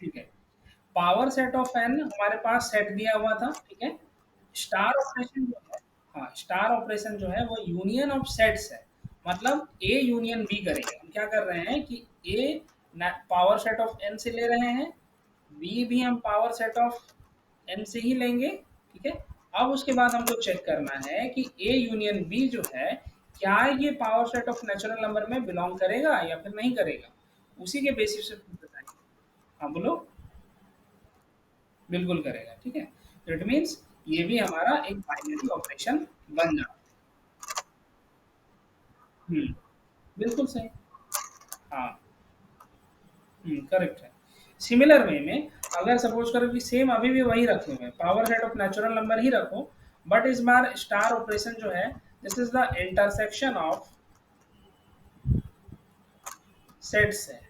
ठीक है, पावर सेट ऑफ एन हमारे पास सेट दिया हुआ था, ठीक है। स्टार ऑपरेशन जो है, हाँ स्टार ऑपरेशन जो है वो यूनियन ऑफ सेट्स है, मतलब ए यूनियन बी करेंगे, हम क्या कर रहे हैं कि ए पावर सेट ऑफ एन से ले रहे हैं, बी भी हम पावर सेट ऑफ एन से ही लेंगे, ठीक है। अब उसके बाद हमको चेक करना है कि ए यूनियन बी जो है क्या ये power set of natural number में बिलोंग करेगा या फिर नहीं करेगा, उसी के बेसिस पे बताएंगे। हाँ बोलो। बिल्कुल करेगा, ठीक है। तो इट मीन्स ये भी हमारा एक बाइनरी ऑपरेशन बन जाता है। बिल्कुल सही। हाँ, करेक्ट है। सिमिलर वे में अगर सपोज करो कि सेम अभी भी वही रखे हुए power set of natural number ही रखो, बट इस बार स्टार ऑपरेशन जो है this is the intersection of sets है,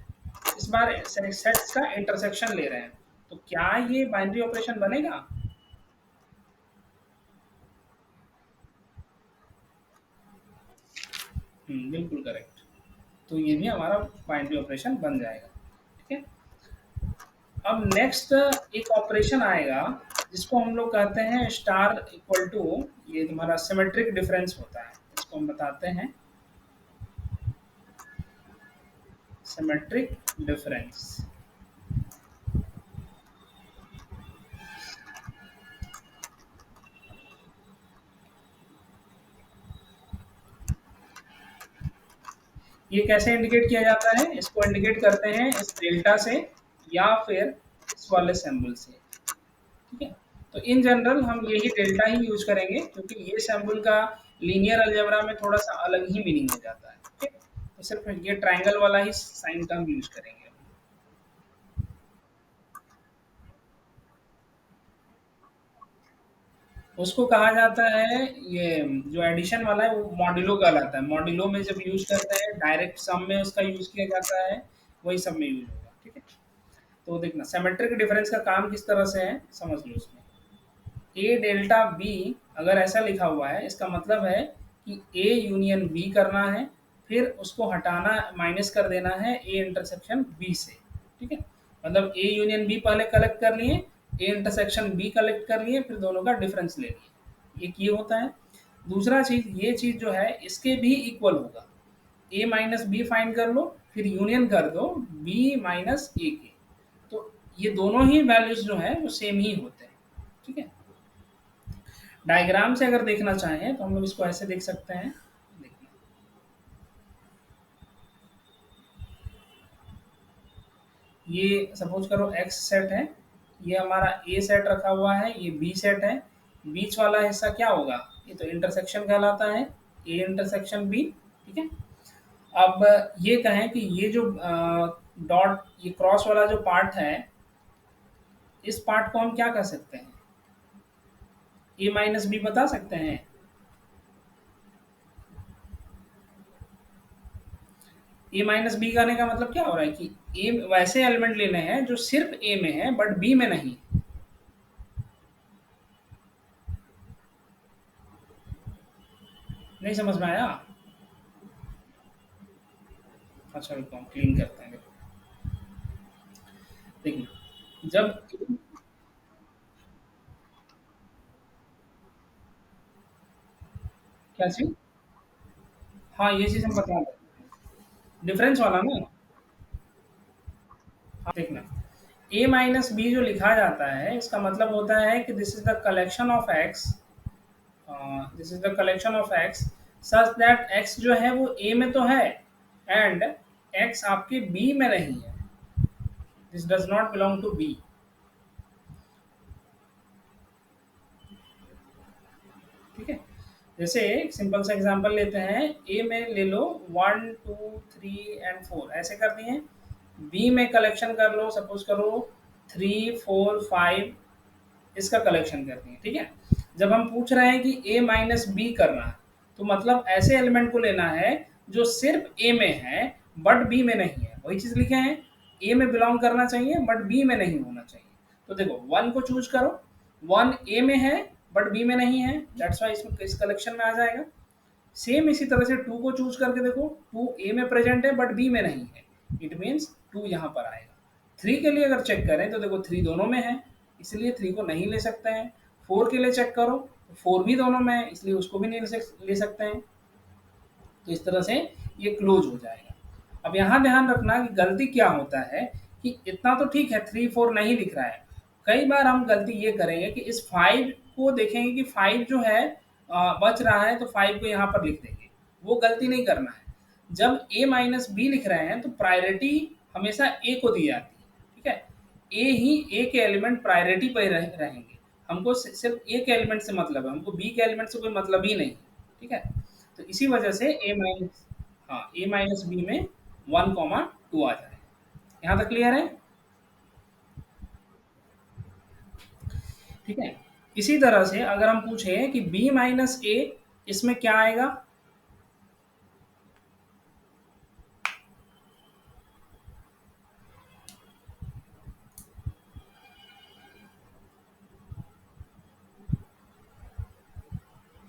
इस बार सेट्स का इंटरसेक्शन ले रहे हैं, तो क्या ये बाइनरी ऑपरेशन बनेगा? बिल्कुल करेक्ट। तो ये भी हमारा बाइनरी ऑपरेशन बन जाएगा, ठीक है। अब नेक्स्ट एक ऑपरेशन आएगा जिसको हम लोग कहते हैं स्टार इक्वल टू, ये तुम्हारा सिमेट्रिक डिफरेंस होता है, इसको हम बताते हैं सिमेट्रिक डिफरेंस। ये कैसे इंडिकेट किया जाता है, इसको इंडिकेट करते हैं इस डेल्टा से या फिर इस वाले सिंबल से, ठीक है। तो इन जनरल हम यही डेल्टा ही यूज करेंगे क्योंकि ये सिंबल का लीनियर अलजेब्रा में थोड़ा सा अलग ही मीनिंग हो जाता है, ठीक है। तो सिर्फ ये ट्रायंगल वाला ही साइन का हम यूज करेंगे। उसको कहा जाता है, ये जो एडिशन वाला है वो मॉड्यूलो कहलाता है। मॉड्यूलो में जब यूज़ करते हैं, डायरेक्ट सम में उसका यूज़ किया जाता है, वही सब में यूज़ होगा, ठीक है? तो देखना सिमेट्रिक डिफरेंस का काम किस तरह से है, समझ लो उसमें। ए डेल्टा बी अगर ऐसा लिखा हुआ है, इसका मतलब है कि ए यूनियन बी करना है, फिर उसको हटाना, माइनस कर देना है ए इंटरसेक्शन बी से, ठीक है? मतलब ए यूनियन बी पहले कलेक्ट कर लिए, ए इंटरसेक्शन बी कलेक्ट कर लिए, फिर दोनों का डिफरेंस ले लिए, एक ये होता है। दूसरा चीज, ये चीज जो है इसके भी इक्वल होगा, ए माइनस बी फाइंड कर लो, फिर यूनियन कर दो बी माइनस ए के, तो ये दोनों ही वैल्यूज जो है वो सेम ही होते हैं, ठीक है? डायग्राम से अगर देखना चाहें तो हम लोग इसको ऐसे देख सकते हैं। देखना, ये सपोज करो एक्स सेट है, ये हमारा ए सेट रखा हुआ है, ये बी सेट है, बीच वाला हिस्सा क्या होगा, ये तो इंटरसेक्शन कहलाता है, ए इंटरसेक्शन बी, ठीक है? अब ये कहें कि ये जो डॉट, ये क्रॉस वाला जो पार्ट है, इस पार्ट को हम क्या कर सकते हैं, ए माइनस बी बता सकते हैं। ए माइनस बी करने का मतलब क्या हो रहा है कि ए वैसे एलिमेंट लेने हैं जो सिर्फ ए में है बट बी में नहीं। नहीं समझ में आया? अच्छा रुको, हम क्लीन करते हैं। देखिए, जब क्या चीज, हाँ ये चीज हम बता रहे हैं, डिफरेंस वाला ना। हाँ, देखना, ए माइनस बी जो लिखा जाता है, इसका मतलब होता है कि this is the collection of x, this is the collection of x such that x जो है वो ए में तो है, एंड एक्स आपके बी में नहीं है, this does not belong to B, ठीक है? जैसे एक सिंपल सा एग्जांपल लेते हैं, ए में ले लो 1 2 3 एंड 4 ऐसे कर दिए, बी में कलेक्शन कर लो, सपोज करो 3 4 5, इसका कलेक्शन कर दिए, ठीक है? जब हम पूछ रहे हैं कि ए माइनस बी करना है, तो मतलब ऐसे एलिमेंट को लेना है जो सिर्फ ए में है बट बी में नहीं है, वही चीज लिखे हैं, ए में बिलोंग करना चाहिए बट बी में नहीं होना चाहिए। तो देखो, वन को चूज करो, वन ए में है बट बी में नहीं है, दैट्स वाई इसमें इस कलेक्शन में आ जाएगा। सेम इसी तरह से टू को चूज करके देखो, टू ए में प्रेजेंट है बट बी में नहीं है, इट मीन्स टू यहाँ पर आएगा। थ्री के लिए अगर चेक करें तो देखो थ्री दोनों में है, इसलिए थ्री को नहीं ले सकते हैं। फोर के लिए चेक करो तो फोर भी दोनों में है, इसलिए उसको भी नहीं ले सकते हैं। तो इस तरह से ये क्लोज हो जाएगा। अब यहाँ ध्यान रखना कि गलती क्या होता है, कि इतना तो ठीक है, थ्री फोर नहीं दिख रहा है, कई बार हम गलती ये करेंगे कि इस फाइव को देखेंगे कि फाइव जो है बच रहा है, तो फाइव को यहाँ पर लिख देंगे, वो गलती नहीं करना है। जब ए माइनस बी लिख रहे हैं तो प्रायोरिटी हमेशा ए को दी जाती है, ठीक है? ए ही ए के एलिमेंट प्रायोरिटी पर रहेंगे, हमको सिर्फ ए के एलिमेंट से मतलब है, हमको बी के एलिमेंट से कोई मतलब ही नहीं, ठीक है? तो इसी वजह से ए माइनस, हाँ ए माइनस बी में 1 2 आ जाए। यहाँ तक क्लियर है? ठीक है। इसी तरह से अगर हम पूछें कि बी माइनस ए, इसमें क्या आएगा,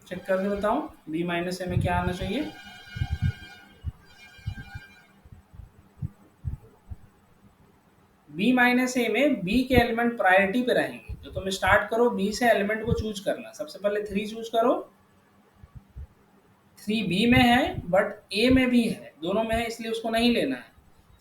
चेक करके बताओ, बी माइनस ए में क्या आना चाहिए। बी माइनस ए में बी के एलिमेंट प्रायोरिटी पे रहेंगे, तो तुम स्टार्ट करो बी से एलिमेंट को चूज करना, सबसे पहले थ्री चूज करो, थ्री बी में है बट ए में भी है, दोनों में है इसलिए उसको नहीं लेना है।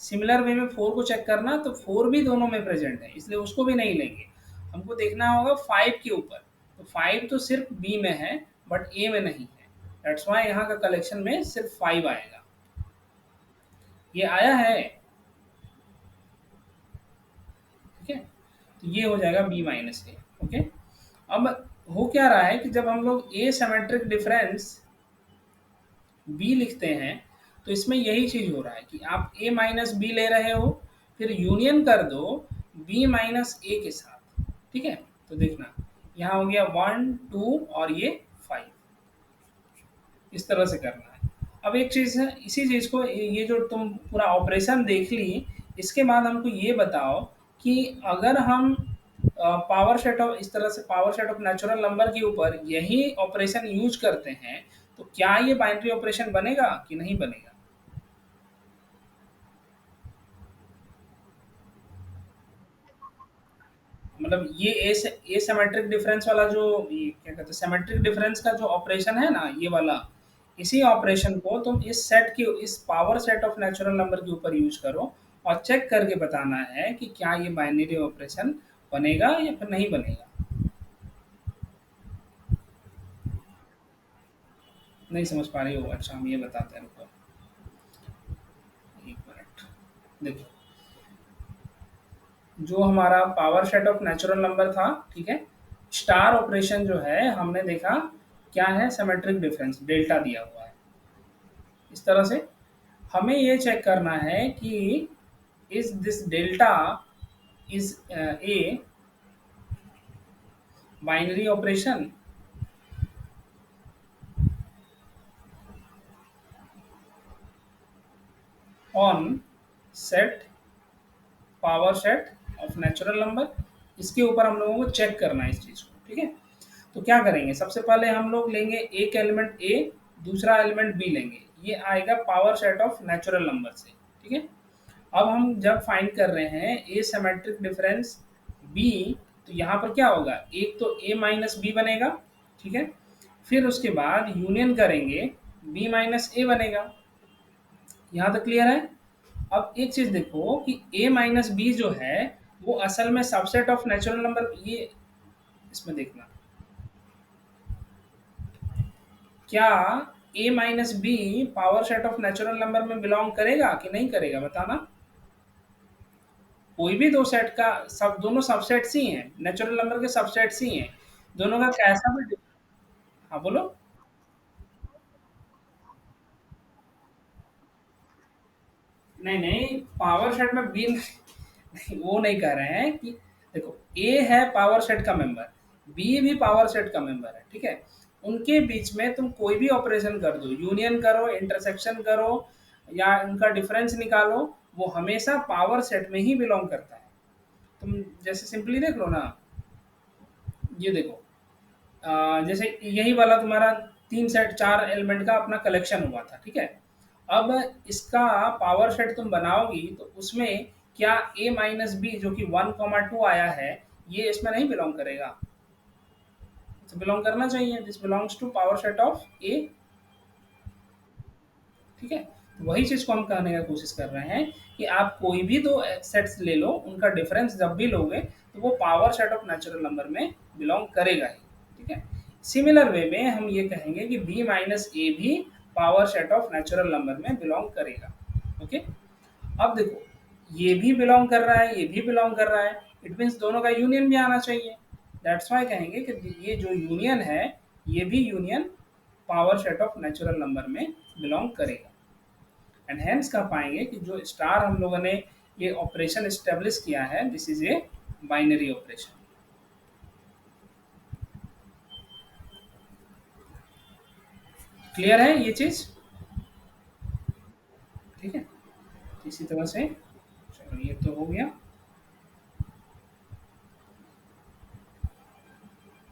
सिमिलर वे में फोर को चेक करना, तो फोर भी दोनों में प्रेजेंट है इसलिए उसको भी नहीं लेंगे। हमको देखना होगा फाइव के ऊपर, तो फाइव तो सिर्फ बी में है बट ए में नहीं है, दैट्स वाई यहाँ का कलेक्शन में सिर्फ फाइव आएगा। ये आया है, ठीक है? तो ये हो जाएगा बी माइनस ए, ओके। अब हो क्या रहा है कि जब हम लोग ए सिमेट्रिक डिफरेंस बी लिखते हैं, तो इसमें यही चीज हो रहा है कि आप ए माइनस बी ले रहे हो, फिर यूनियन कर दो बी माइनस ए के साथ, ठीक है? तो देखना, यहाँ हो गया 1 2 और ये 5। इस तरह से करना है। अब एक चीज़ है, इसी चीज़ को ये जो तुम पूरा ऑपरेशन देख ली, इसके बाद हमको ये बताओ कि अगर हम पावर सेट ऑफ इस तरह से power set of natural number के ऊपर यही ऑपरेशन यूज करते हैं, तो क्या ये बाइनरी ऑपरेशन बनेगा कि नहीं बनेगा? मतलब ये एसिमेट्रिक डिफरेंस वाला जो ये क्या कहते हैं सिमेट्रिक डिफरेंस का जो ऑपरेशन है ना ये वाला, इसी ऑपरेशन को तुम इस सेट के इस power set of natural number के ऊपर यूज करो और चेक करके बताना है कि क्या ये बाइनरी ऑपरेशन बनेगा या फिर नहीं बनेगा। नहीं समझ पा रही हो? अच्छा हम ये बताते हैं, रुको एक मिनट। देखो, जो हमारा power set of natural number था, ठीक है, स्टार ऑपरेशन जो है हमने देखा क्या है, सिमेट्रिक डिफरेंस डेल्टा दिया हुआ है। इस तरह से हमें ये चेक करना है कि is this delta is a binary operation on set power set of natural number. इसके ऊपर हम लोगों को चेक करना है इस चीज को, ठीक है। तो क्या करेंगे, सबसे पहले हम लोग लेंगे एक एलिमेंट ए, दूसरा एलिमेंट बी लेंगे, ये आएगा power set of natural number से, ठीक है। अब हम जब फाइंड कर रहे हैं ए सिमेट्रिक डिफरेंस बी, तो यहाँ पर क्या होगा, एक तो ए माइनस बी बनेगा, ठीक है। फिर उसके बाद यूनियन करेंगे, बी माइनस ए बनेगा। यहाँ तक क्लियर है? अब एक चीज देखो कि ए माइनस बी जो है वो असल में सबसेट ऑफ नेचुरल नंबर, ये इसमें देखना, क्या A minus B power set of natural number में बिलोंग करेगा कि नहीं करेगा, बताना। कोई भी दो सेट का सब दोनों सबसेट्स ही हैं, नेचुरल नंबर के सबसेट्स ही हैं, दोनों का कैसा भी। हाँ बोलो। नहीं नहीं, पावर सेट में बी नहीं, वो नहीं कह रहे हैं कि देखो ए है पावर सेट का मेंबर, बी भी पावर सेट का मेंबर है, ठीक है। उनके बीच में तुम कोई भी ऑपरेशन कर दो, यूनियन करो, इंटरसेक्शन करो, या उनका डिफरेंस निकालो, वो हमेशा पावर सेट में ही बिलोंग करता है। तुम जैसे सिंपली देख लो ना, ये देखो, जैसे यही वाला तुम्हारा 3 सेट 4 एलिमेंट का अपना कलेक्शन हुआ था, ठीक है। अब इसका पावर सेट तुम बनाओगी तो उसमें क्या ए माइनस बी जो कि 1 2 आया है, ये इसमें नहीं बिलोंग करेगा? तो बिलोंग करना चाहिए, this belongs to power set of A, ठीक है। तो वही चीज को हम कहने का कोशिश कर रहे हैं कि आप कोई भी दो सेट्स ले लो, उनका डिफरेंस जब भी लोगे तो वो power set of natural number में बिलोंग करेगा ही, ठीक है। सिमिलर वे में हम ये कहेंगे कि बी माइनस ए भी power set of natural number में बिलोंग करेगा, ओके। अब देखो, ये भी बिलोंग कर रहा है, ये भी बिलोंग कर रहा है, इट मीन्स दोनों का यूनियन भी आना चाहिए। दैट्स वाई कहेंगे कि ये जो यूनियन है, ये भी union power set of natural number में बिलोंग करेगा। एंड हेंस कह पाएंगे कि जो स्टार हम लोगों ने ये ऑपरेशन स्टेब्लिश किया है, this is a binary operation. Clear है ये चीज? ठीक है, इसी तरह से चलो ये तो हो गया।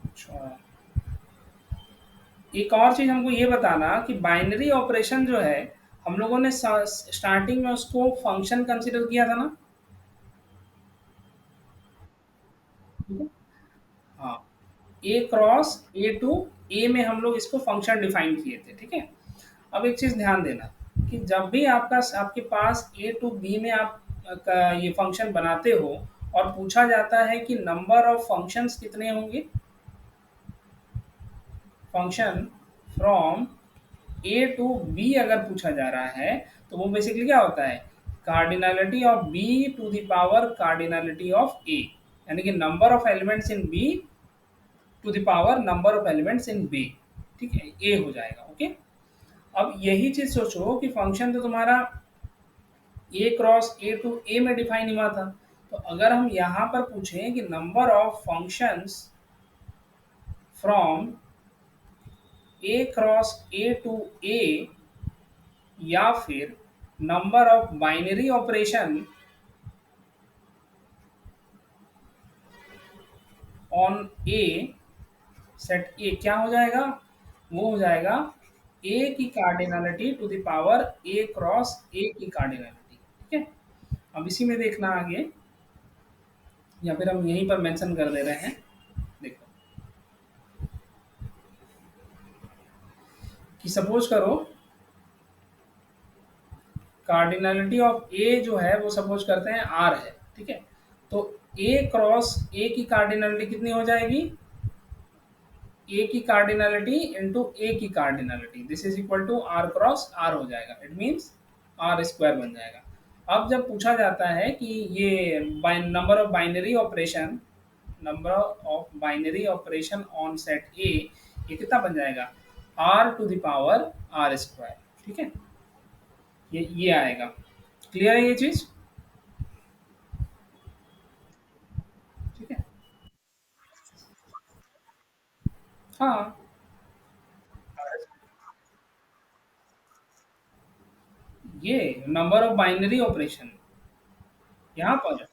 अच्छा, एक और चीज हमको ये बताना कि बाइनरी ऑपरेशन जो है, हम लोगों ने स्टार्टिंग में उसको फंक्शन कंसीडर किया था ना, ठीक है? हाँ, ए क्रॉस ए टू ए में हम लोग इसको फंक्शन डिफाइन किए थे, ठीक है। अब एक चीज ध्यान देना कि जब भी आपके पास ए टू बी में आप का ये फंक्शन बनाते हो और पूछा जाता है कि नंबर ऑफ फंक्शंस कितने होंगे, function from A to B अगर पूछा जा रहा है, तो वो बेसिकली क्या होता है, cardinality of B to the power cardinality of A, यानी कि number of elements in B to the power number of elements in B, ठीक है, ए हो जाएगा, ओके। अब यही चीज सोचो कि फंक्शन तो तुम्हारा ए क्रॉस ए टू ए में डिफाइन हुआ था, तो अगर हम यहाँ पर पूछें कि number of functions from A cross A to A, या फिर number of binary operation on a set A, क्या हो जाएगा, वो हो जाएगा ए की cardinality to the power A cross A की कार्डिनलिटी। ठीक है, अब इसी में देखना आगे, या फिर हम यहीं पर मेंशन कर दे रहे हैं। देखो कि सपोज करो कार्डिनलिटी ऑफ ए जो है वो सपोज करते हैं आर है। ठीक है, तो ए क्रॉस ए की कार्डिनलिटी कितनी हो जाएगी, ए की कार्डिनलिटी इंटू ए की cardinality, this is equal to R cross R हो जाएगा, इट मीन्स आर स्क्वायर बन जाएगा। अब जब पूछा जाता है कि ये number of binary operation, number of binary operation on set A, ये कितना बन जाएगा, R to the power R square. ठीक है, ये आएगा। क्लियर है ये चीज? ठीक है, हाँ, ये नंबर ऑफ बाइनरी ऑपरेशन यहाँ पर,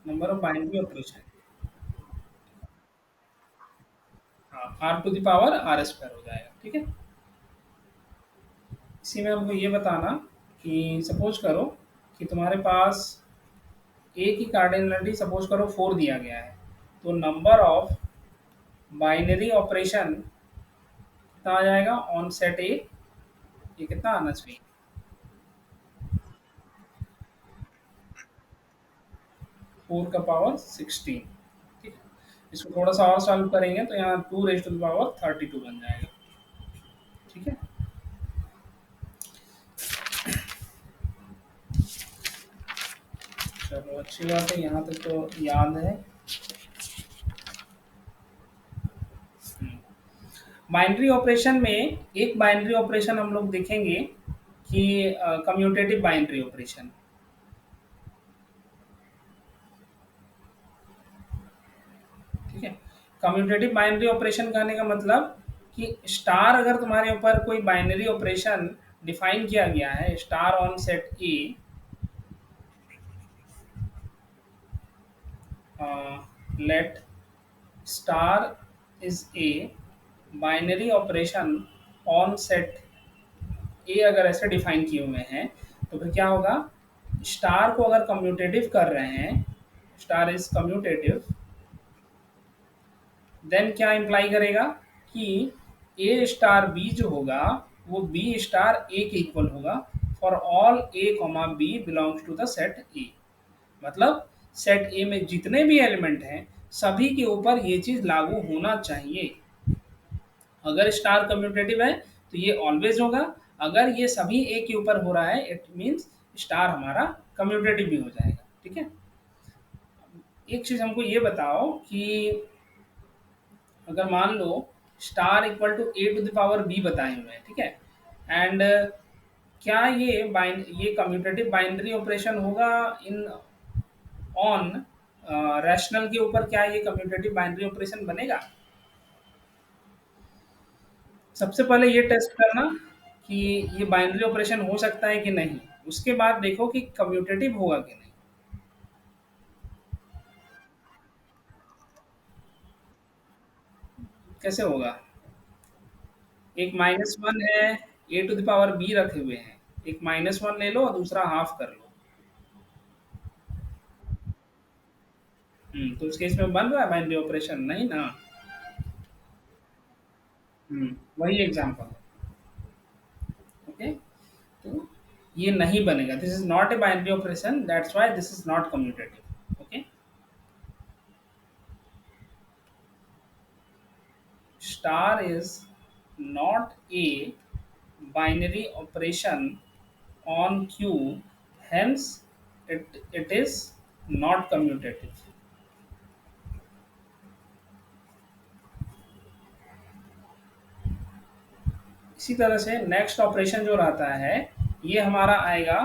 नंबर ऑफ बाइनरी ऑपरेशन, हाँ, R to the power R square हो जाएगा। ठीक है, इसी में हमको ये बताना कि सपोज करो कि तुम्हारे पास ए की कार्डिनलिटी सपोज करो 4 दिया गया है, तो नंबर ऑफ बाइनरी ऑपरेशन कितना आ जाएगा ऑन सेट ए, ये कितना आना चाहिए, 4 का पावर 16। ठीक है, इसको थोड़ा सा और सॉल्व करेंगे तो यहाँ 2 रेज टू द पावर 32 बन जाएगा। ठीक है, चलो अच्छी बात है, यहाँ तक तो याद है। बाइनरी ऑपरेशन में एक बाइनरी ऑपरेशन हम लोग देखेंगे कि कम्यूटेटिव बाइनरी ऑपरेशन। ठीक है, कम्यूटेटिव बाइनरी ऑपरेशन कहने का मतलब कि स्टार अगर तुम्हारे ऊपर कोई बाइनरी ऑपरेशन डिफाइन किया गया है, star on set A, let star is a binary operation on set A, अगर ऐसे डिफाइन किए हुए हैं तो फिर क्या होगा, स्टार को अगर कम्यूटेटिव कर रहे हैं, स्टार इज कम्यूटेटिव, देन क्या इम्प्लाई करेगा कि ए स्टार बी जो होगा वो बी स्टार ए के इक्वल होगा for all A comma B belongs to the set A. मतलब सेट ए में जितने भी एलिमेंट हैं सभी के ऊपर ये चीज लागू होना चाहिए। अगर स्टार कम्यूटेटिव है तो ये ऑलवेज होगा, अगर ये सभी ए के ऊपर हो रहा है इट मीन्स स्टार हमारा कम्यूटेटिव भी हो जाएगा। ठीक है, एक चीज हमको ये बताओ कि अगर मान लो star equal to A to the power B बताए हुए हैं, ठीक है, एंड क्या ये कम्यूटेटिव बाइनरी ऑपरेशन होगा इन ऑन रैशनल के ऊपर, क्या ये कम्यूटेटिव बाइनरी ऑपरेशन बनेगा? सबसे पहले ये टेस्ट करना कि ये बाइनरी ऑपरेशन हो सकता है कि नहीं, उसके बाद देखो कि कम्यूटेटिव होगा कि नहीं। कैसे होगा, एक -1 है, ए टू द पावर बी रखे हुए हैं, एक -1 ले लो और दूसरा हाफ कर लो। तो उस केस में बन रहा है बाइनरी ऑपरेशन? नहीं ना। वही एग्जांपल है। ओके, तो ये नहीं बनेगा, this is not a binary operation, that's why this is not commutative. Okay, star is not a binary operation on Q, hence it is not commutative। इसी तरह से नेक्स्ट ऑपरेशन जो रहता है ये हमारा आएगा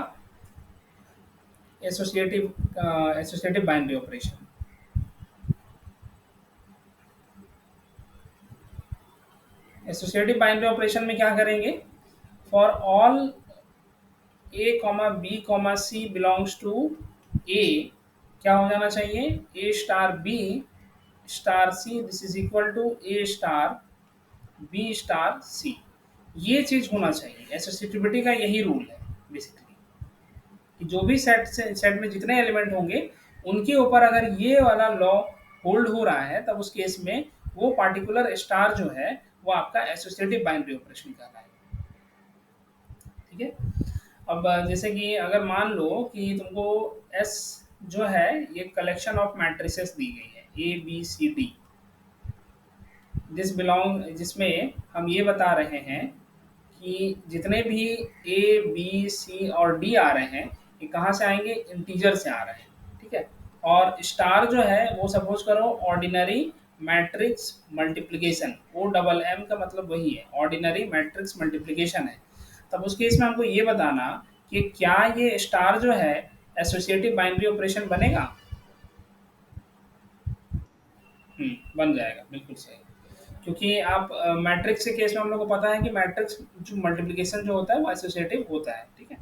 associative, associative binary operation. Associative binary operation में क्या करेंगे, for all A comma B comma C belongs to A, क्या हो जाना चाहिए, A star B star C this is equal to A star B star C. ये चीज होना चाहिए, एसोसिएटिविटी का यही रूल है बेसिकली, कि जो भी सेट में जितने एलिमेंट होंगे उनके ऊपर अगर ये वाला लॉ होल्ड हो रहा है, तब उस केस में वो पार्टिकुलर स्टार जो है वो आपका एसोसिएटिव बाइनरी ऑपरेशन कर रहा है। ठीक है। अब जैसे कि अगर मान लो कि तुमको एस जो है ये कलेक्शन ऑफ मैट्रिसेस दी गई है ए बी सी डी, जिसमें हम ये बता रहे हैं कि जितने भी ए बी सी और डी आ रहे हैं ये कहाँ से आएंगे, इंटीजर से आ रहे हैं। ठीक है। और स्टार जो है वो सपोज करो ordinary matrix multiplication, O double M का मतलब वही है, ऑर्डिनरी मैट्रिक्स मल्टीप्लिकेशन है। तब उस केस में हमको ये बताना कि क्या ये स्टार जो है एसोसिएटिव बाइनरी ऑपरेशन बनेगा। बन जाएगा, बिल्कुल सही। क्योंकि आप मैट्रिक्स के केस में हम लोग को पता है कि मैट्रिक्स जो मल्टीप्लिकेशन जो होता है वो एसोसिएटिव होता है। ठीक है।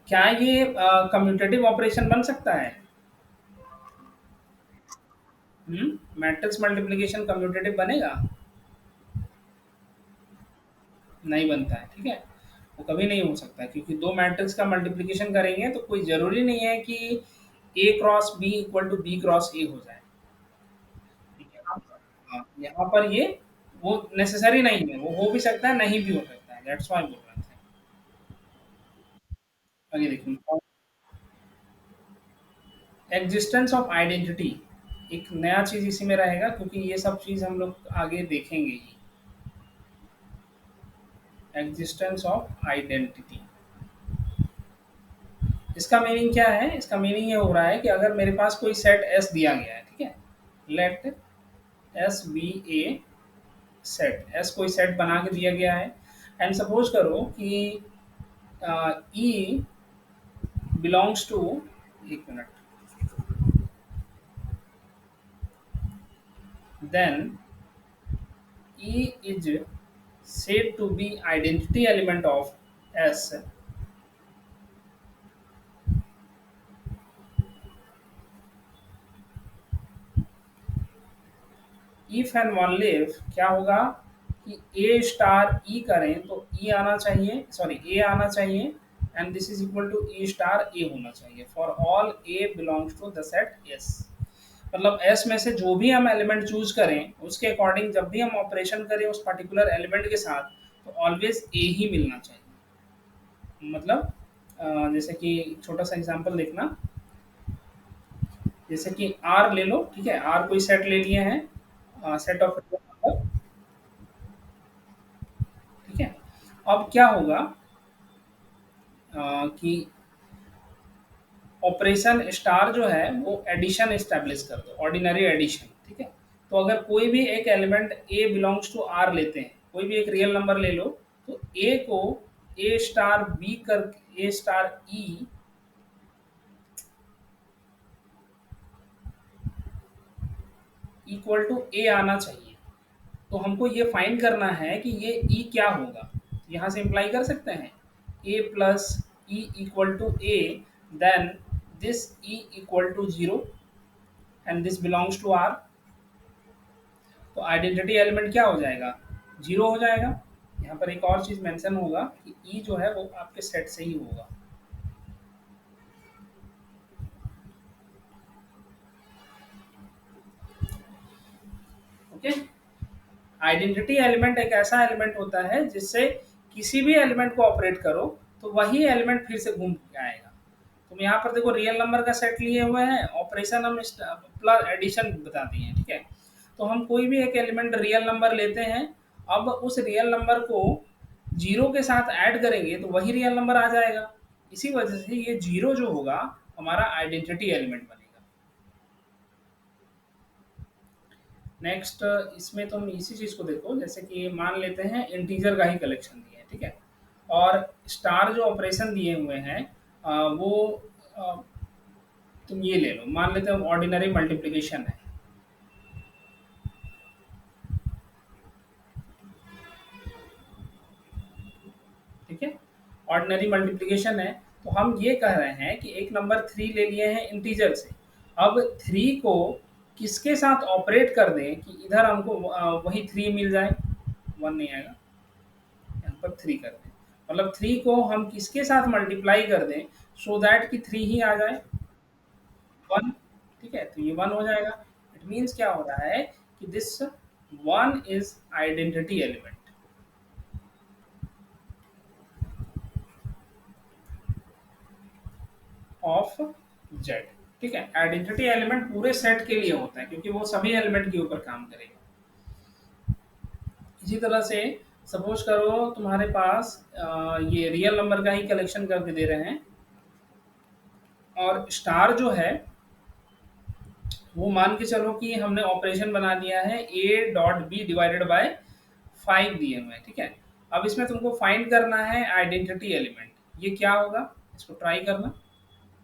क्या ये कम्यूटेटिव ऑपरेशन बन सकता है। मैट्रिक्स मल्टीप्लिकेशन कम्यूटेटिव बनेगा, नहीं बनता है। ठीक है। वो कभी नहीं हो सकता है, क्योंकि दो मैट्रिक्स का मल्टीप्लिकेशन करेंगे तो कोई जरूरी नहीं है कि A cross B equal to B cross A हो जाए। यहाँ पर यहाँ पर ये वो नेसेसरी नहीं है, वो हो भी सकता है नहीं भी हो सकता है, दैट्स व्हाई बोल रहे थे। आगे देखिए, एग्जिस्टेंस ऑफ आइडेंटिटी, एक नया चीज इसी में रहेगा, क्योंकि ये सब चीज हम लोग आगे देखेंगे ही। एग्जिस्टेंस ऑफ आइडेंटिटी, इसका मीनिंग क्या है, इसका मीनिंग ये हो रहा है कि अगर मेरे पास कोई सेट एस दिया गया है, ठीक है, late S B a set, S कोई सेट बना के दिया गया है, एंड सपोज करो कि ई बिलोंग्स टू, एक minute, then E is said to be identity element of S if and only if, क्या होगा कि A स्टार E करें तो E आना चाहिए, सॉरी A आना चाहिए, and this is equal to E star A होना चाहिए for all A belongs to the set S। मतलब S में से जो भी हम एलिमेंट चूज करें उसके अकॉर्डिंग जब भी हम ऑपरेशन करें उस पर्टिकुलर एलिमेंट के साथ, तो ऑलवेज A ही मिलना चाहिए। मतलब जैसे कि छोटा सा एग्जांपल देखना, जैसे कि आर ले लो, ठीक है, आर कोई सेट ले लिए हैं, सेट ऑफ रियल नंबर। ठीक है। अब क्या होगा कि ऑपरेशन स्टार जो है वो एडिशन एस्टेब्लिश कर दो, ऑर्डिनरी एडिशन। ठीक है। तो अगर कोई भी एक element A belongs to R लेते हैं, कोई भी एक रियल नंबर ले लो, तो ए को ए स्टार बी कर, ए स्टार ई इक्वल टू ए आना चाहिए। तो हमको ये फाइंड करना है कि ये ई क्या होगा, यहाँ से इम्प्लाई कर सकते हैं A plus E equal to A, then this E equal to zero and this belongs to R. तो आइडेंटिटी एलिमेंट क्या हो जाएगा, जीरो हो जाएगा। यहाँ पर एक और चीज मेंशन होगा कि ई जो है वो आपके सेट से ही होगा। ओके। आइडेंटिटी एलिमेंट एक ऐसा एलिमेंट होता है जिससे किसी भी एलिमेंट को ऑपरेट करो तो वही एलिमेंट फिर से घूम के आएगा। तुम यहाँ पर देखो रियल नंबर का सेट लिए हुए हैं, ऑपरेशन हम प्लस एडिशन बता दिए हैं। ठीक है। तो हम कोई भी एक एलिमेंट रियल नंबर लेते हैं, अब उस रियल नंबर को जीरो के साथ ऐड करेंगे तो वही रियल नंबर आ जाएगा। इसी वजह से ये जीरो जो होगा हमारा आइडेंटिटी एलिमेंट बनेगा। नेक्स्ट इसमें तुम इसी चीज को देखो, जैसे कि मान लेते हैं इंटीजर का ही कलेक्शन दिए है, ठीक है, और स्टार जो ऑपरेशन दिए हुए हैं वो अ, तुम ये ले लो, मान लेते हैं ऑर्डिनरी मल्टीप्लिकेशन है। ऑर्डिनरी मल्टीप्लिकेशन है, तो हम ये कह रहे हैं कि एक नंबर 3 ले लिए हैं इंटीजर से। अब 3 को किसके साथ ऑपरेट कर दें कि इधर हमको वही 3 मिल जाए? 1 नहीं आएगा, यहाँ पर 3 कर दें। मतलब 3 को हम किसके साथ मल्टीप्लाई कर दें सो दैट कि 3 ही आ जाए? 1। ठीक है, तो ये 1 हो जाएगा। इट मीन्स क्या हो रहा है कि this 1 is identity element of Z. ठीक है, आइडेंटिटी एलिमेंट पूरे सेट के लिए होता है क्योंकि वो सभी एलिमेंट के ऊपर काम करेगा। इसी तरह से सपोज करो तुम्हारे पास ये रियल नंबर का ही कलेक्शन करके दे रहे हैं, और स्टार जो है वो मान के चलो कि हमने ऑपरेशन बना दिया है a dot B divided by 5 दिए हुए हैं। ठीक है, अब इसमें तुमको फाइंड करना है आइडेंटिटी एलिमेंट। ये क्या होगा, इसको ट्राई करना।